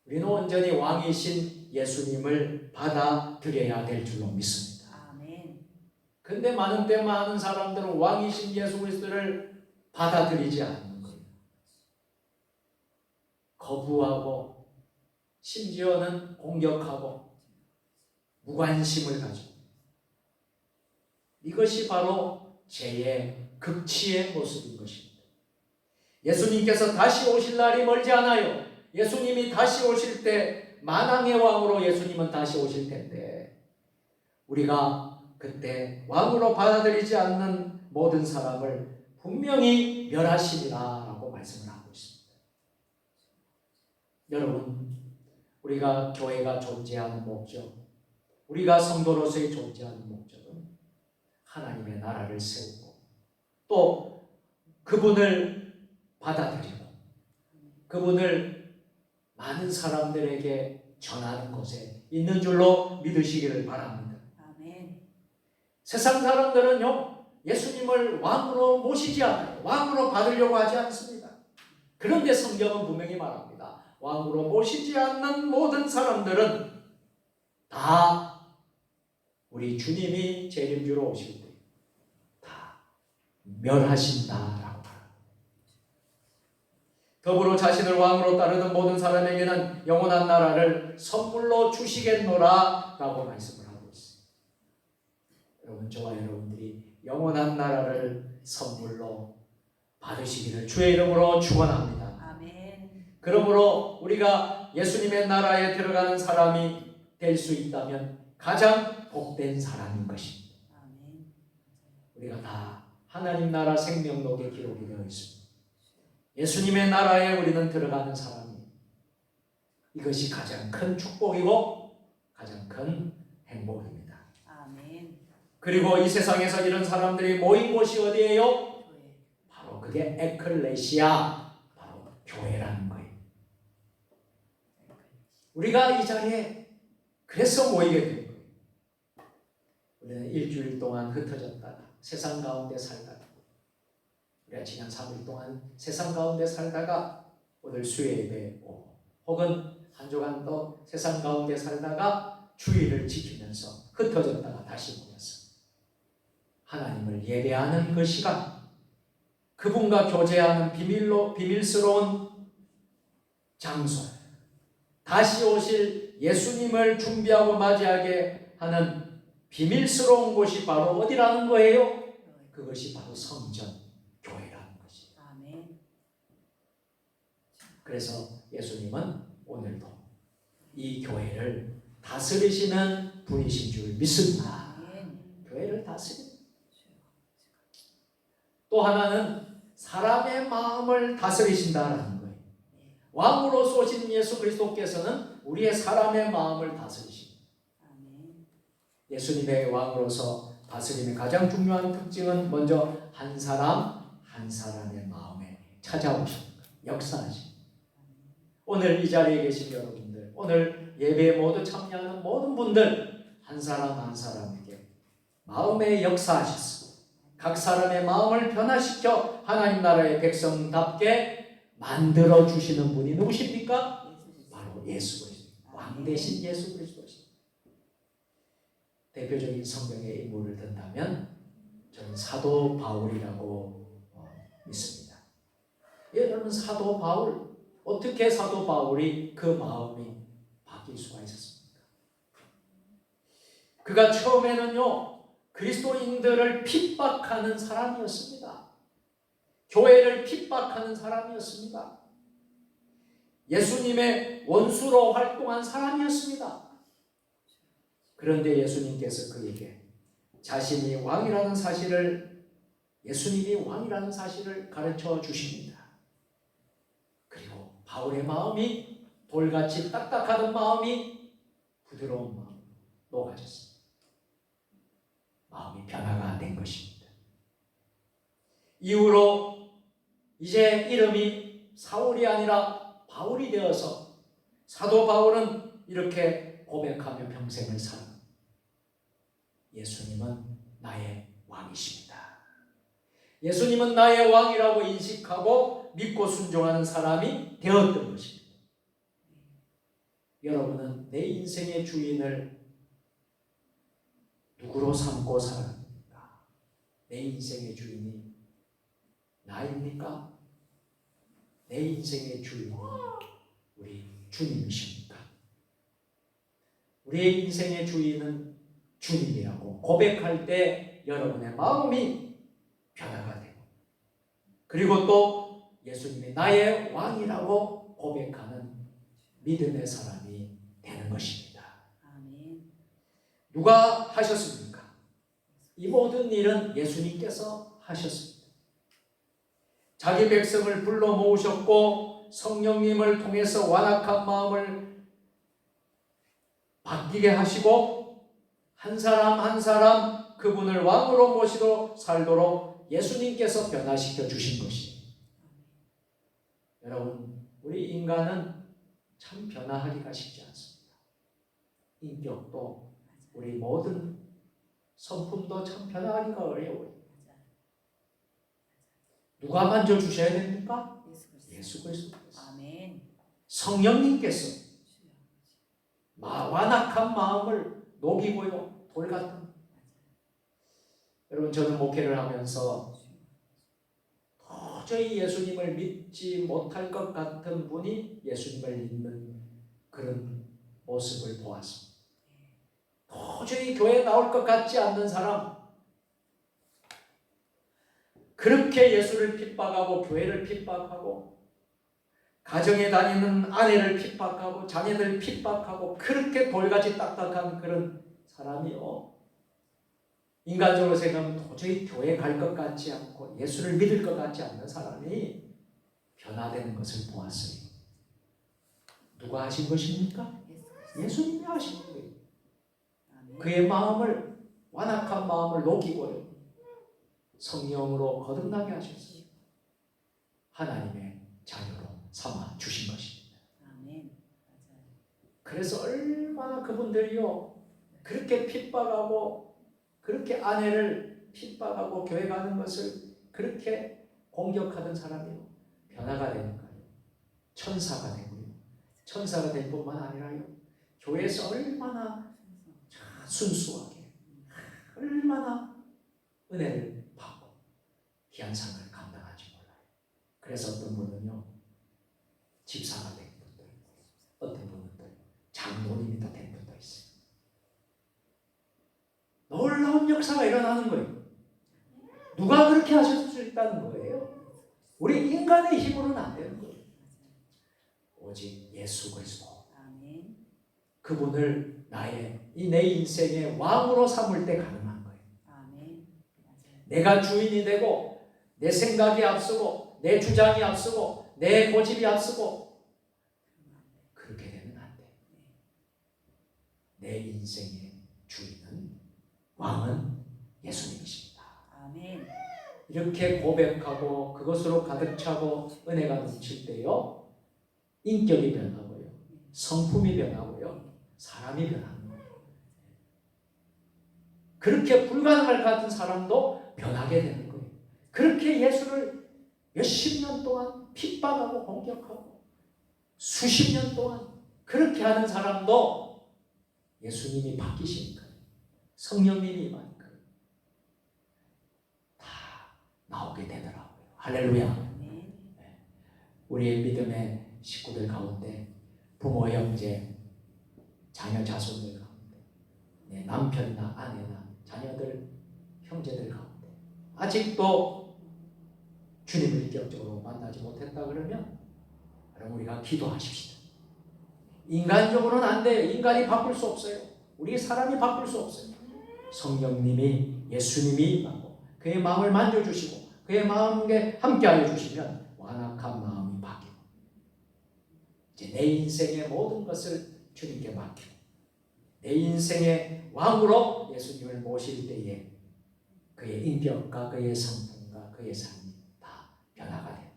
우리는 온전히 왕이신 예수님을 받아들여야 될 줄로 믿습니다. 아멘. 근데 많은 사람들은 왕이신 예수 그리스도를 받아들이지 않는 거예요. 거부하고 심지어는 공격하고 무관심을 가지고 이것이 바로 죄의 극치의 모습인 것입니다. 예수님께서 다시 오실 날이 멀지 않아요. 예수님이 다시 오실 때 만왕의 왕으로 예수님은 다시 오실 텐데 우리가 그때 왕으로 받아들이지 않는 모든 사람을 분명히 멸하시리라 라고 말씀을 하고 있습니다. 여러분, 우리가 교회가 존재하는 목적, 우리가 성도로서의 존재하는 목적은 하나님의 나라를 세우고 또 그분을 받아들이고 그분을 많은 사람들에게 전하는 곳에 있는 줄로 믿으시기를 바랍니다. 아멘. 세상 사람들은요, 예수님을 왕으로 모시지 않아요. 왕으로 받으려고 하지 않습니다. 그런데 성경은 분명히 말합니다. 왕으로 모시지 않는 모든 사람들은 다 우리 주님이 재림주로 오실 때 다 멸하신다라고 말합니다. 더불어 자신을 왕으로 따르는 모든 사람에게는 영원한 나라를 선물로 주시겠노라 라고 말씀을 하고 있습니다. 여러분, 저와 여러분들이 영원한 나라를 선물로 받으시기를 주의 이름으로 축원합니다. 아멘. 그러므로 우리가 예수님의 나라에 들어가는 사람이 될 수 있다면 가장 복된 사람인 것입니다. 아멘. 우리가 다 하나님 나라 생명록에 기록이 되어 있습니다. 예수님의 나라에 우리는 들어가는 사람이 이것이 가장 큰 축복이고 가장 큰 행복입니다. 아멘. 그리고 이 세상에서 이런 사람들이 모인 곳이 어디예요? 교회. 바로 그게 에클레시아, 바로 교회라는 거예요. 우리가 이 자리에 그래서 모이게 된 거예요. 우리는 일주일 동안 흩어졌다가 세상 가운데 살다가 우리가 지난 3일 동안 세상 가운데 살다가 오늘 수요 예배에 오고 혹은 한 주간 더 세상 가운데 살다가 주의를 지키면서 흩어졌다가 다시 모여서 하나님을 예배하는 그 시간, 그분과 교제하는 비밀스러운 장소, 다시 오실 예수님을 준비하고 맞이하게 하는 비밀스러운 곳이 바로 어디라는 거예요? 그것이 바로 성전, 교회라는 것이. 아멘. 그래서 예수님은 오늘도 이 교회를 다스리시는 분이신 줄 믿습니다. 아멘. 교회를 다스립니다. 또 하나는 사람의 마음을 다스리신다라는 거예요. 왕으로서 오신 예수 그리스도께서는 우리의 사람의 마음을 다스리십니다. 아멘. 예수님의 왕으로서 다스림의 가장 중요한 특징은 먼저 한 사람 한 사람의 마음에 찾아오십니다. 역사하십니다. 오늘 이 자리에 계신 여러분들, 오늘 예배에 모두 참여하는 모든 분들, 한 사람 한 사람에게 마음에 역사하셨습니다. 각 사람의 마음을 변화시켜 하나님 나라의 백성답게 만들어 주시는 분이 누구십니까? 바로 예수 그리스도, 왕 대신 예수 그리스도십니다. 대표적인 성경의 인물을 든다면 저는 사도 바울이라고 믿습니다. 여러분, 사도 바울, 어떻게 사도 바울이 그 마음이 바뀔 수가 있었습니까? 그가 처음에는요, 그리스도인들을 핍박하는 사람이었습니다. 교회를 핍박하는 사람이었습니다. 예수님의 원수로 활동한 사람이었습니다. 그런데 예수님께서 그에게 자신이 왕이라는 사실을, 예수님이 왕이라는 사실을 가르쳐 주십니다. 그리고 바울의 마음이 돌같이 딱딱하던 마음이 부드러운 마음으로 녹아졌습니다. 마음이 변화가 된 것입니다. 이후로 이제 이름이 사울이 아니라 바울이 되어서 사도 바울은 이렇게 고백하며 평생을 살아. 예수님은 나의 왕이십니다. 예수님은 나의 왕이라고 인식하고 믿고 순종하는 사람이 되었던 것입니다. 여러분은 내 인생의 주인을 누구로 삼고 살아갑니까? 내 인생의 주인이 나입니까? 내 인생의 주인이 우리 주님이십니까? 우리의 인생의 주인은 주님이라고 고백할 때 여러분의 마음이 변화가 되고, 그리고 또 예수님이 나의 왕이라고 고백하는 믿음의 사람이 되는 것입니다. 아멘. 누가 하셨습니까? 이 모든 일은 예수님께서 하셨습니다. 자기 백성을 불러 모으셨고 성령님을 통해서 완악한 마음을 바뀌게 하시고 한 사람 한 사람 그분을 왕으로 모시고 살도록 예수님께서 변화시켜 주신 것입니다. 여러분, 우리 인간은 참 변화하기가 쉽지 않습니다. 인격도 우리 모든 성품도 참 변화하기가 어려워요. 누가 만져주셔야 됩니까? 예수 그리스도께서. 아멘. 성령님께서 완악한 마음을 녹이고요, 돌같은. 여러분, 저는 목회를 하면서 도저히 예수님을 믿지 못할 것 같은 분이 예수님을 믿는 그런 모습을 보았습니다. 도저히 교회에 나올 것 같지 않는 사람, 그렇게 예수를 핍박하고 교회를 핍박하고 가정에 다니는 아내를 핍박하고 자녀들 핍박하고 그렇게 돌같이 딱딱한 그런 사람이요, 인간적으로 생각하면 도저히 교회 갈 것 같지 않고 예수를 믿을 것 같지 않는 사람이 변화되는 것을 보았어요. 누가 하신 것입니까? 예수님이 하신 거예요. 그의 마음을, 완악한 마음을 녹이고요, 성령으로 거듭나게 하셨어요. 하나님의 자녀로 삼아 주신 것입니다. 아멘. 그래서 얼마나 그분들이요, 그렇게 핍박하고 그렇게 아내를 핍박하고 교회 가는 것을 그렇게 공격하던 사람이요, 변화가 되는 거예요. 천사가 되고요, 천사가 될 뿐만 아니라요, 교회에서 얼마나 순수하게, 얼마나 은혜를 받고 귀한 삶을 감당할지 몰라요. 그래서 어떤 분은요, 집사가 된 분도 있고, 어떤 분은 또 장로님이 된 분도 있어요. 놀라운 역사가 일어나는 거예요. 누가 그렇게 하실 수 있다는 거예요? 우리 인간의 힘으로는 안 되는 거예요. 오직 예수 그리스도, 아멘. 그분을 내 인생의 왕으로 삼을 때 가능한 거예요. 아멘. 내가 주인이 되고 내 생각이 앞서고 내 주장이 앞서고 내 고집이 앞서고 그렇게 되면 안 돼. 내 인생의 주인은, 왕은 예수님이십니다. 아멘. 이렇게 고백하고 그것으로 가득 차고 은혜가 넘칠 때요, 인격이 변하고요, 성품이 변하고요, 사람이 변하는 거예요. 그렇게 불가능할 것 같은 사람도 변하게 되는 거예요. 그렇게 예수를 몇십 년 동안 핍박하고 공격하고 수십 년 동안 그렇게 하는 사람도 예수님이 바뀌시니까, 성령님이 임하니까 다 나오게 되더라고요. 할렐루야. 아멘. 우리의 믿음의 식구들 가운데, 부모, 형제, 자녀, 자손들 가운데, 내 남편이나 아내나 자녀들, 형제들 가운데 아직도 주님을 인격적으로 만나지 못했다 그러면, 여러분, 우리가 기도하십시다. 인간적으로는 안 돼요. 인간이 바꿀 수 없어요. 우리 사람이 바꿀 수 없어요. 성령님이, 예수님이 임하고 그의 마음을 만져주시고 그의 마음에 함께하여 주시면 완악한 마음이 바뀌고, 이제 내 인생의 모든 것을 주님께 맡기고 내 인생의 왕으로 예수님을 모실 때에 그의 인격과 그의 성품과 그의 삶이 다 변화가 됩니다.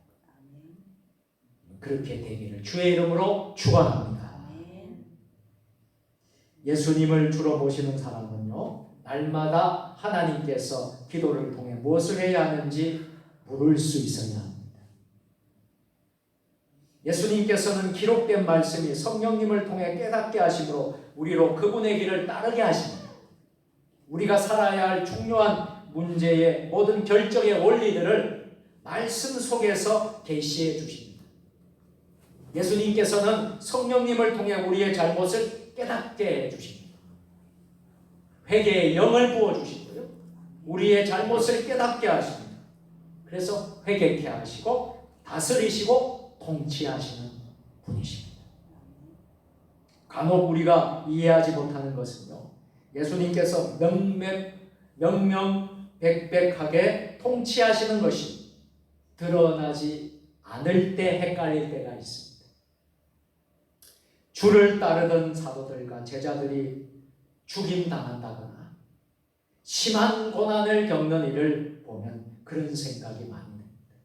그렇게 되기를 주의 이름으로 축원합니다. 예수님을 주로 모시는 사람은요, 날마다 하나님께서 기도를 통해 무엇을 해야 하는지 물을 수 있어야 합니다. 예수님께서는 기록된 말씀이 성령님을 통해 깨닫게 하심으로 우리로 그분의 길을 따르게 하십니다. 우리가 살아야 할 중요한 문제의 모든 결정의 원리들을 말씀 속에서 계시해 주십니다. 예수님께서는 성령님을 통해 우리의 잘못을 깨닫게 해주십니다. 회개의 영을 부어주시고요, 우리의 잘못을 깨닫게 하십니다. 그래서 회개케 하시고 다스리시고 통치하시는 분이십니다. 간혹 우리가 이해하지 못하는 것은요, 예수님께서 명명백백하게 통치하시는 것이 드러나지 않을 때 헷갈릴 때가 있습니다. 주를 따르던 사도들과 제자들이 죽임당한다거나 심한 고난을 겪는 일을 보면 그런 생각이 많이 듭니다.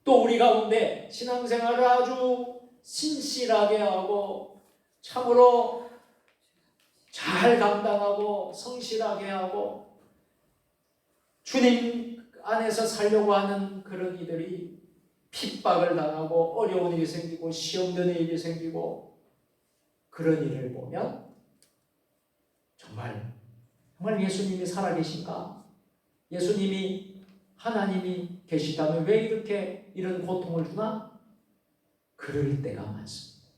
또 우리 가운데 신앙생활을 아주 신실하게 하고 참으로 잘 감당하고 성실하게 하고 주님 안에서 살려고 하는 그런 이들이 핍박을 당하고 어려운 일이 생기고 시험 되는 일이 생기고 그런 일을 보면 정말 예수님이 살아계신가? 예수님이, 하나님이 계시다면 왜 이렇게 이런 고통을 주나? 그럴 때가 많습니다.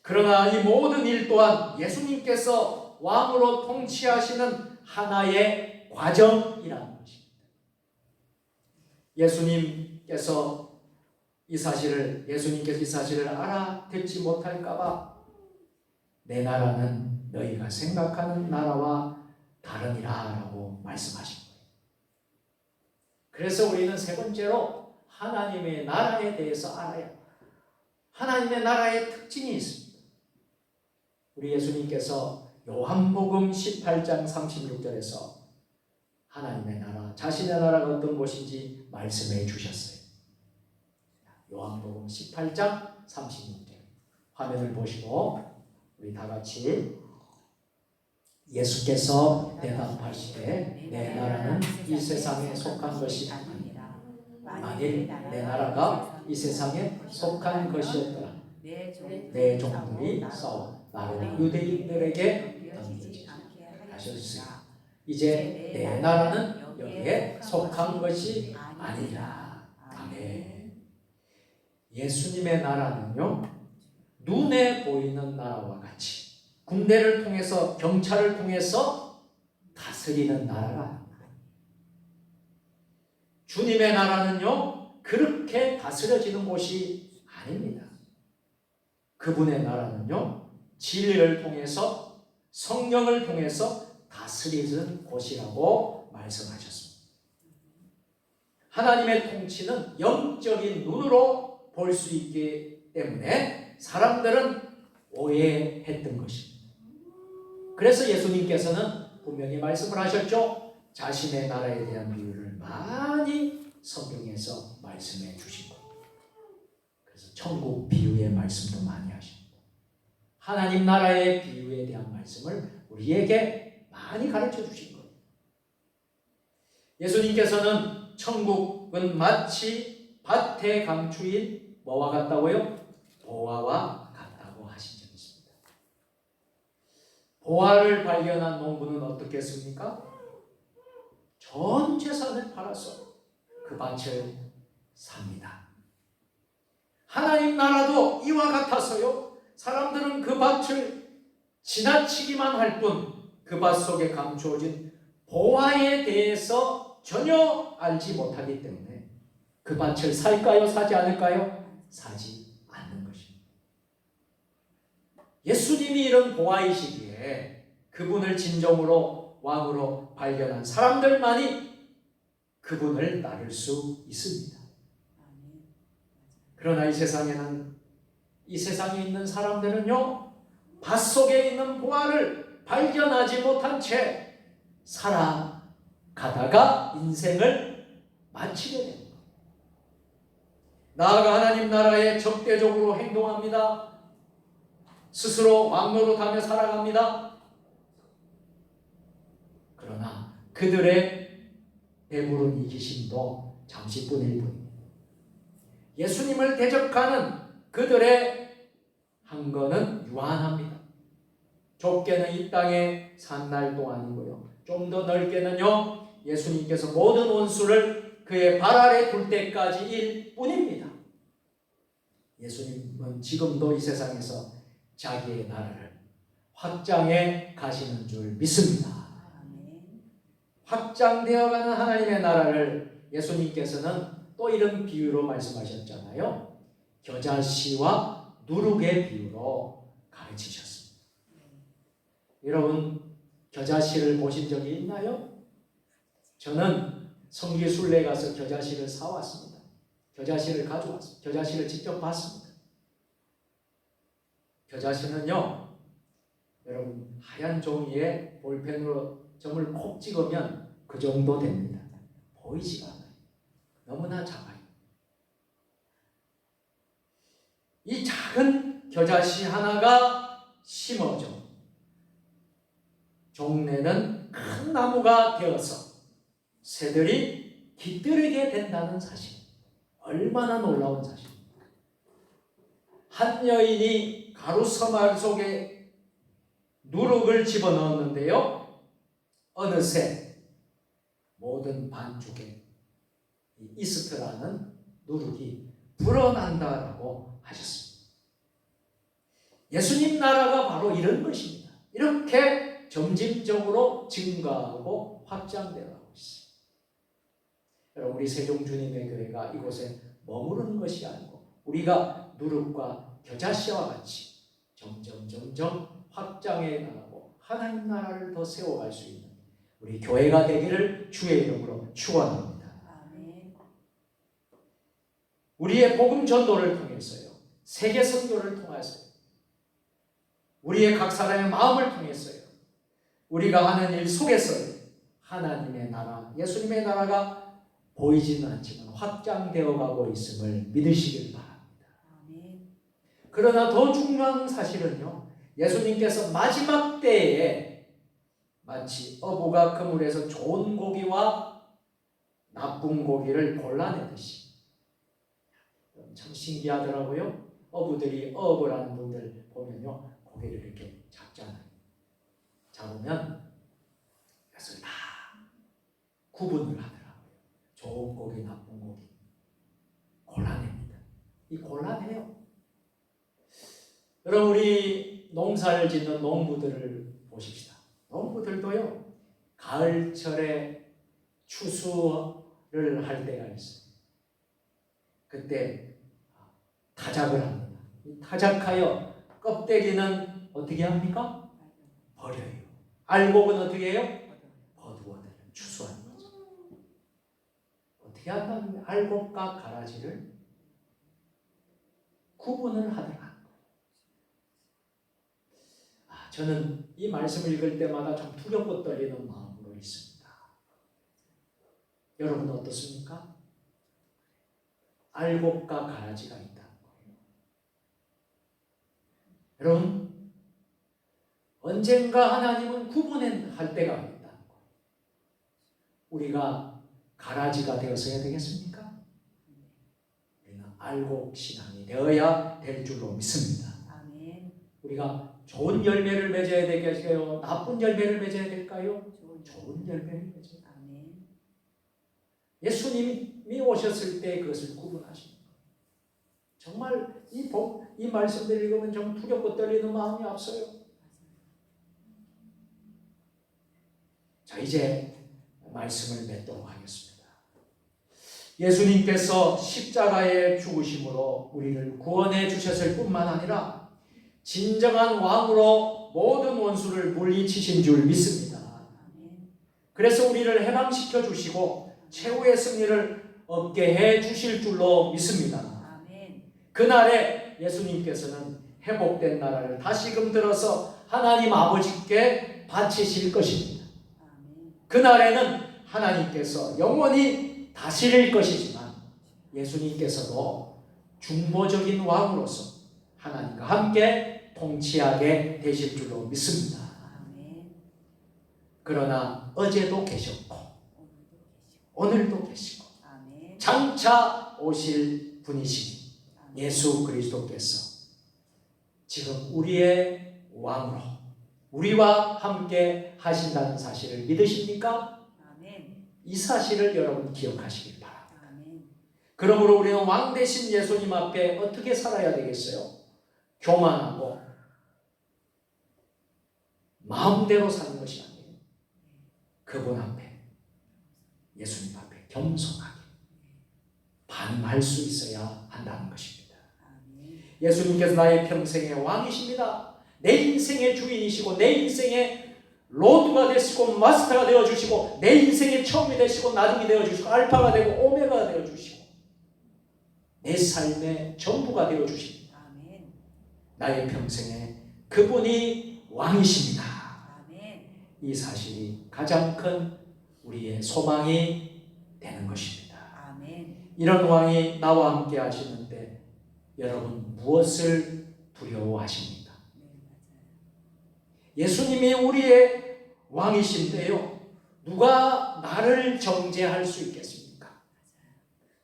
그러나 이 모든 일 또한 예수님께서 왕으로 통치하시는 하나의 과정이라는 것입니다. 예수님께서 이 사실을 알아듣지 못할까봐 내 나라는 너희가 생각하는 나라와 다르니라 라고 말씀하신 거예요. 그래서 우리는 세 번째로 하나님의 나라에 대해서 알아야 합니다. 하나님의 나라의 특징이 있습니다. 우리 예수님께서 요한복음 18장 36절에서 하나님의 나라, 자신의 나라가 어떤 곳인지 말씀해 주셨어요. 요한복음 18장 36절 화면을 보시고 우리 다 같이 예수께서 대답하시되 내 나라는 이 세상에 속한 것이 아니라 만일 내 나라가 이 세상에 속한 것이었더라. 내 종들이 싸워 나를 유대인들에게 던지지 하셨으니 이제 내 나라는 여기에 속한 것이 아니라. 아멘. 예수님의 나라는요, 눈에 보이는 나라와 같이 군대를 통해서, 경찰을 통해서 다스리는 나라가 아닙니다. 주님의 나라는요, 그렇게 다스려지는 곳이 아닙니다. 그분의 나라는요, 진리를 통해서, 성령을 통해서 다스리는 곳이라고 말씀하셨습니다. 하나님의 통치는 영적인 눈으로 볼 수 있기 때문에 사람들은 오해했던 것입니다. 그래서 예수님께서는 분명히 말씀을 하셨죠. 자신의 나라에 대한 비유를 많이 성경에서 말씀해 주시고, 그래서 천국 비유의 말씀도 많이 하십니다. 하나님 나라의 비유에 대한 말씀을 우리에게 많이 가르쳐 주신 거예요. 예수님께서는 천국은 마치 밭의 강추인 뭐와 같다고요? 보화와 같다고 하신 적이 있습니다. 보화를 발견한 농부는 어떻게 했습니까? 전 재산을 팔아서 그 밭을 삽니다. 하나님 나라도 이와 같아서요, 사람들은 그 밭을 지나치기만 할 뿐 그 밭 속에 감추어진 보화에 대해서 전혀 알지 못하기 때문에 그 밭을 살까요? 사지 않을까요? 사지 않는 것입니다. 예수님이 이런 보화이시기에 그분을 진정으로 왕으로 발견한 사람들만이 그분을 따를 수 있습니다. 그러나 이 세상에 있는 사람들은요, 밭 속에 있는 보화를 발견하지 못한 채 살아가다가 인생을 마치게 됩니다. 나아가 하나님 나라에 적대적으로 행동합니다. 스스로 왕노릇하며 살아갑니다. 그러나 그들의 배부른 이기심도 잠시뿐일 뿐입니다. 예수님을 대적하는 그들의 한거는 유한합니다. 좁게는 이 땅에 산 날 동안이고요, 좀 더 넓게는요, 예수님께서 모든 원수를 그의 발 아래 둘 때까지일 뿐입니다. 예수님은 지금도 이 세상에서 자기의 나라를 확장해 가시는 줄 믿습니다. 확장되어가는 하나님의 나라를 예수님께서는 또 이런 비유로 말씀하셨잖아요. 겨자씨와 누룩의 비유로 가르치셨습니다. 여러분, 겨자씨를 보신 적이 있나요? 저는 성지순례에 가서 겨자씨를 사왔습니다. 겨자씨를 가져왔습니다. 겨자씨를 직접 봤습니다. 겨자씨는요, 여러분, 하얀 종이에 볼펜으로 점을 콕 찍으면 그 정도 됩니다. 보이지가 않아요. 너무나 작아요. 이 작은 겨자씨 하나가 심어져 종래는 큰 나무가 되어서 새들이 깃들게 된다는 사실, 얼마나 놀라운 사실입니까? 한 여인이 가루 서말 속에 누룩을 집어넣었는데요, 어느새 모든 반죽에 이 이스트라는 누룩이 불어난다라고 하셨습니다. 예수님 나라가 바로 이런 것입니다. 이렇게 점진적으로 증가하고 확장되어가고 있습니다. 여러분, 우리 세종주님의 교회가 이곳에 머무르는 것이 아니고 우리가 누룩과 겨자씨와 같이 점점 확장해 나가고 하나님 나라를 더 세워갈 수 있는 우리 교회가 되기를 주의 이름으로 축원합니다. 우리의 복음 전도를 통해서요, 세계 선교를 통해서요, 우리의 각 사람의 마음을 통해서요, 우리가 하는 일 속에서 하나님의 나라, 예수님의 나라가 보이지는 않지만 확장되어 가고 있음을 믿으시길 바랍니다. 그러나 더 중요한 사실은요, 예수님께서 마지막 때에 마치 어부가 그물에서 좋은 고기와 나쁜 고기를 골라내듯이. 참 신기하더라고요. 어부들이 어업을 하는 분들 보면요, 고기를 이렇게 잡잖아요. 잡으면 그래서 다 구분을 하더라고요. 좋은 고기, 나쁜 고기 골라냅니다. 이 골라내요. 여러분, 우리 농사를 짓는 농부들을 보십시다. 농부들도요, 가을철에 추수를 할 때가 있어요. 그때 타작을 합니다. 이 타작하여 껍데기는 어떻게 합니까? 버려요. 알곡은 어떻게 해요? 거두어내요. 추수하는 거죠. 어떻게 한다면 알곡과 가라지를 구분을 하더라. 저는 이 말씀을 읽을 때마다 좀 두렵고 떨리는 마음으로 있습니다. 여러분은 어떻습니까? 알곡과 가라지가 있다는 거예요. 여러분, 언젠가 하나님은 구분할 때가 있다는 거예요. 우리가 가라지가 되어서야 되겠습니까? 우리는 알곡 신앙이 되어야 될 줄로 믿습니다. 아멘. 우리가 좋은 열매를 맺어야 되겠어요? 나쁜 열매를 맺어야 될까요? 좋은 열매를 맺어야 돼요. 아멘. 예수님이 오셨을 때 그것을 구분하신 거예요. 정말 이 말씀들 읽으면 좀 두렵고 떨리는 마음이 앞서요. 자, 이제 말씀을 맺도록 하겠습니다. 예수님께서 십자가의 죽으심으로 우리를 구원해 주셨을 뿐만 아니라 진정한 왕으로 모든 원수를 물리치신 줄 믿습니다. 그래서 우리를 해방시켜 주시고 최후의 승리를 얻게 해 주실 줄로 믿습니다. 그날에 예수님께서는 회복된 나라를 다시금 들어서 하나님 아버지께 바치실 것입니다. 그날에는 하나님께서 영원히 다스릴 것이지만 예수님께서도 중보적인 왕으로서 하나님과 함께 통치하게 되실 줄로 믿습니다. 그러나 어제도 계셨고 오늘도 계시고 장차 오실 분이신 예수 그리스도께서 지금 우리의 왕으로 우리와 함께 하신다는 사실을 믿으십니까? 이 사실을 여러분 기억하시길 바랍니다. 그러므로 우리는 왕 대신 예수님 앞에 어떻게 살아야 되겠어요? 교만하고 마음대로 사는 것이 아니에요. 그분 앞에, 예수님 앞에 겸손하게 반응할 수 있어야 한다는 것입니다. 예수님께서 나의 평생의 왕이십니다. 내 인생의 주인이시고 내 인생의 로드가 되시고 마스터가 되어주시고 내 인생의 처음이 되시고 나중이 되어주시고 알파가 되고 오메가가 되어주시고 내 삶의 전부가 되어주십니다. 나의 평생에 그분이 왕이십니다. 이 사실이 가장 큰 우리의 소망이 되는 것입니다. 이런 왕이 나와 함께 하시는데 여러분 무엇을 두려워하십니까? 예수님이 우리의 왕이신데요. 누가 나를 정죄할 수 있겠습니까?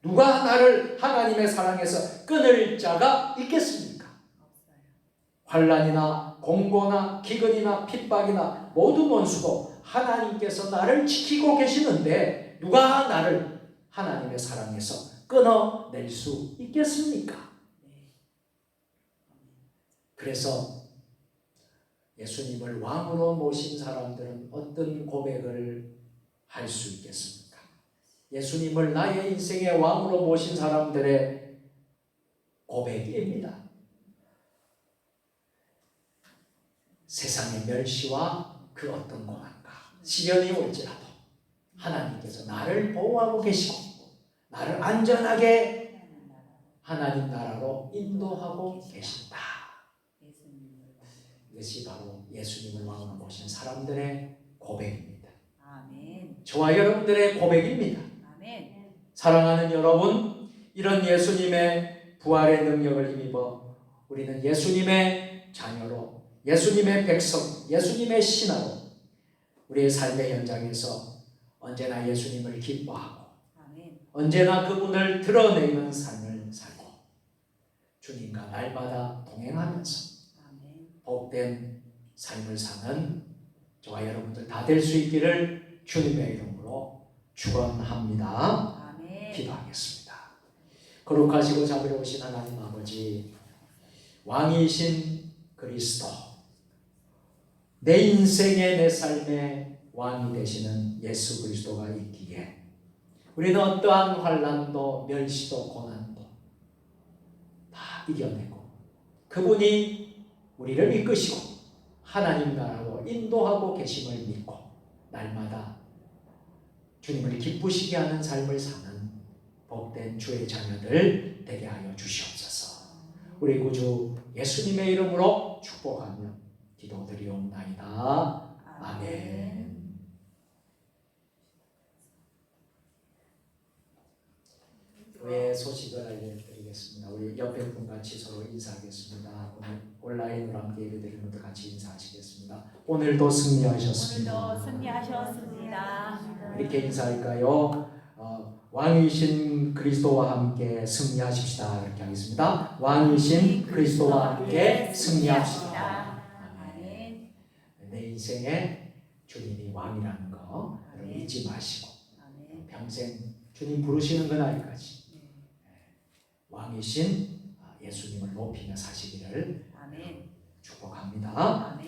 누가 나를 하나님의 사랑에서 끊을 자가 있겠습니까? 환난이나 공고나 기근이나 핍박이나 모든 원수도 하나님께서 나를 지키고 계시는데 누가 나를 하나님의 사랑에서 끊어낼 수 있겠습니까? 그래서 예수님을 왕으로 모신 사람들은 어떤 고백을 할 수 있겠습니까? 예수님을 나의 인생의 왕으로 모신 사람들의 고백입니다. 세상의 멸시와 그 어떤 고난과 시련이 올지라도 하나님께서 나를 보호하고 계시고 나를 안전하게 하나님 나라로 인도하고 계신다. 이것이 바로 예수님을 왕으로 모신 사람들의 고백입니다. 저와 여러분들의 고백입니다. 사랑하는 여러분, 이런 예수님의 부활의 능력을 힘입어 우리는 예수님의 자녀로, 예수님의 백성, 예수님의 신하로 우리의 삶의 현장에서 언제나 예수님을 기뻐하고 언제나 그분을 드러내는 삶을 살고 주님과 날마다 동행하면서 복된 삶을 사는 저와 여러분들 다 될 수 있기를 주님의 이름으로 축원합니다. 기도하겠습니다. 거룩하시고 자비로우신 하나님 아버지, 왕이신 그리스도, 내 인생의 내 삶의 왕이 되시는 예수 그리스도가 있기에 우리는 어떠한 환난도 멸시도 고난도 다 이겨내고 그분이 우리를 이끄시고 하나님 나라로 인도하고 계심을 믿고 날마다 주님을 기쁘시게 하는 삶을 사는 복된 주의 자녀들 되게 하여 주시옵소서. 우리 구주 예수님의 이름으로 축복하며 기도드리옵나이다. 아멘. 교회 소식을 알려드리겠습니다. 우리 옆에 분 같이 서로 인사하겠습니다. 오늘 온라인으로 함께 예배드리는 분들 같이 인사하시겠습니다. 오늘도 승리하셨습니다. 오늘도 승리하셨습니다. 이렇게 인사할까요? 왕이신 그리스도와 함께 승리하십시다. 이렇게 하겠습니다. 왕이신 그리스도와 함께 승리합시다. 아멘. 내 인생에 주님이 왕이라는 거 여러분 잊지 마시고 평생 주님 부르시는 그날까지 왕이신 예수님을 높이며 사시기를 축복합니다.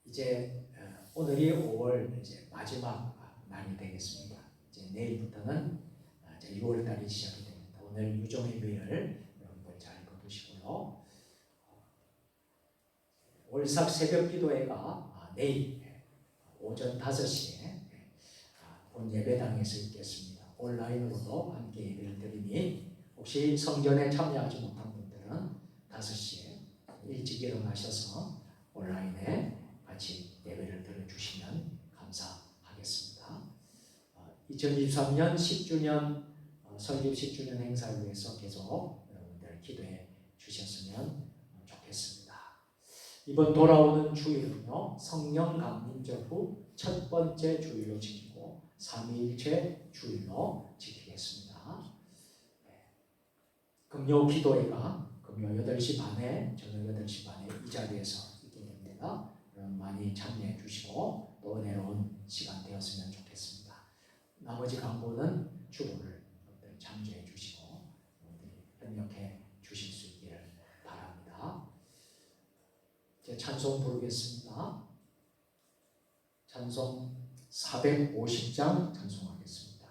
이제 오늘이 5월 이제 마지막 날이 되겠습니다. 이제 내일부터는 이제 6월 달이 시작이 됩니다. 오늘 유종의 미를 여러분들 잘 거두시고요. 월삭 새벽 기도회가 내일 오전 5시에 본 예배당에서 있겠습니다. 온라인으로도 함께 예배를 드리니 혹시 성전에 참여하지 못한 분들은 5시에 일찍 일어나셔서 온라인에 같이 예배를 드려주시면 감사하겠습니다. 2023년 10주년 설립 10주년 행사를 위해서 계속 여러분들 기도해 주셨으면 좋겠습니다. 이번 돌아오는 주일은요, 성령 강림절 후 첫 번째 주일로 지키고 삼위일체 주일로 지키겠습니다. 금요 기도회가 금요 8시 반에 저녁 8시 반에 이 자리에서 있게 됩니다. 많이 참여해 주시고 또 은혜로운 시간 되었으면 좋겠습니다. 나머지 강보는 주보를 참조해 주시고 협력해 주실 수 있기를 바랍니다. 이제 찬송 부르겠습니다. 찬송 450장 찬송하겠습니다.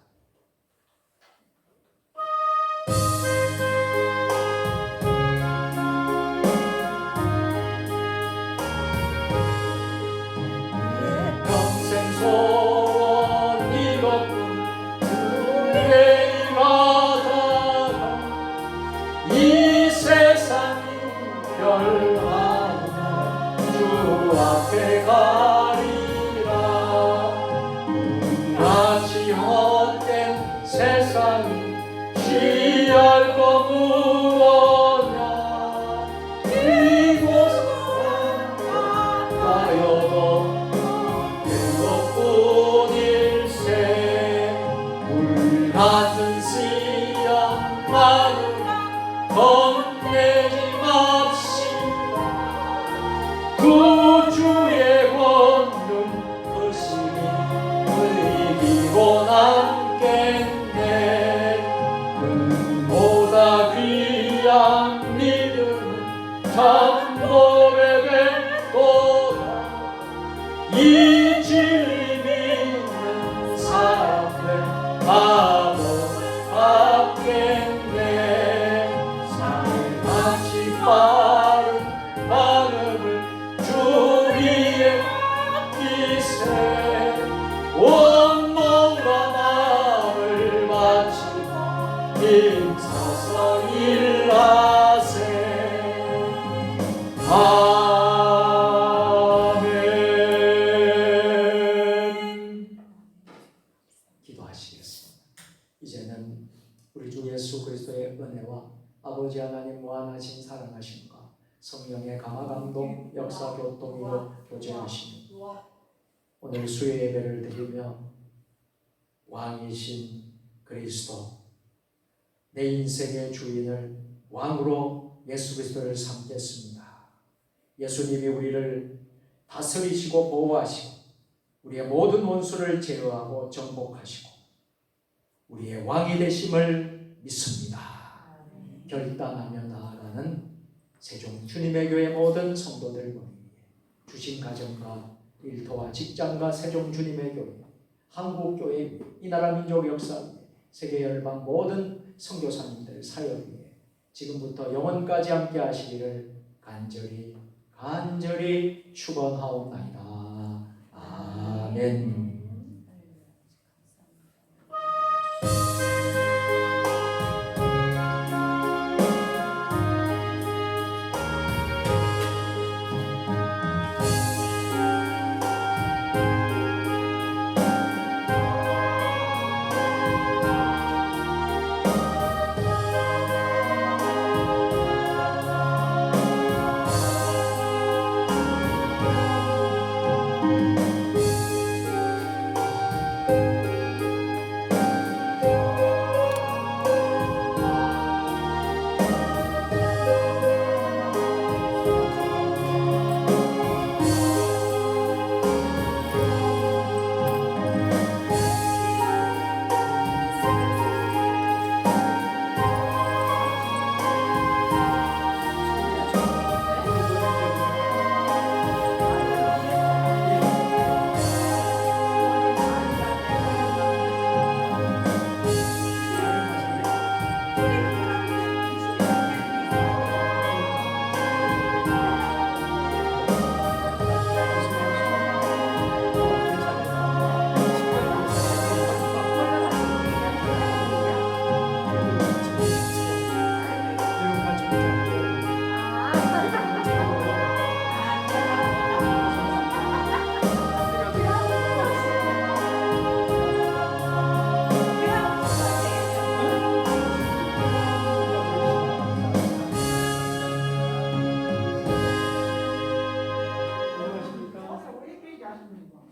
이제는 우리 주 예수 그리스도의 은혜와 아버지 하나님 무한하신 사랑하심과 성령의 감화 감동 역사 교통으로 교제하시며 오늘 수요 예배를 드리며 왕이신 그리스도, 내 인생의 주인을 왕으로 예수 그리스도를 삼겠습니다. 예수님이 우리를 다스리시고 보호하시고 우리의 모든 원수를 제어하고 정복하시고 우리의 왕이 되심을 믿습니다. 결단하며 나아가는 세종 주님의 교회 모든 성도들 위해 주신 가정과 일터와 직장과 세종 주님의 교회, 한국 교회, 이 나라 민족 역사 위에 세계 열방 모든 선교사님들 사역 위에 지금부터 영원까지 함께 하시기를 간절히 축원하옵나이다. 아멘.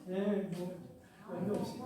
네, 뭐, 연락 없이.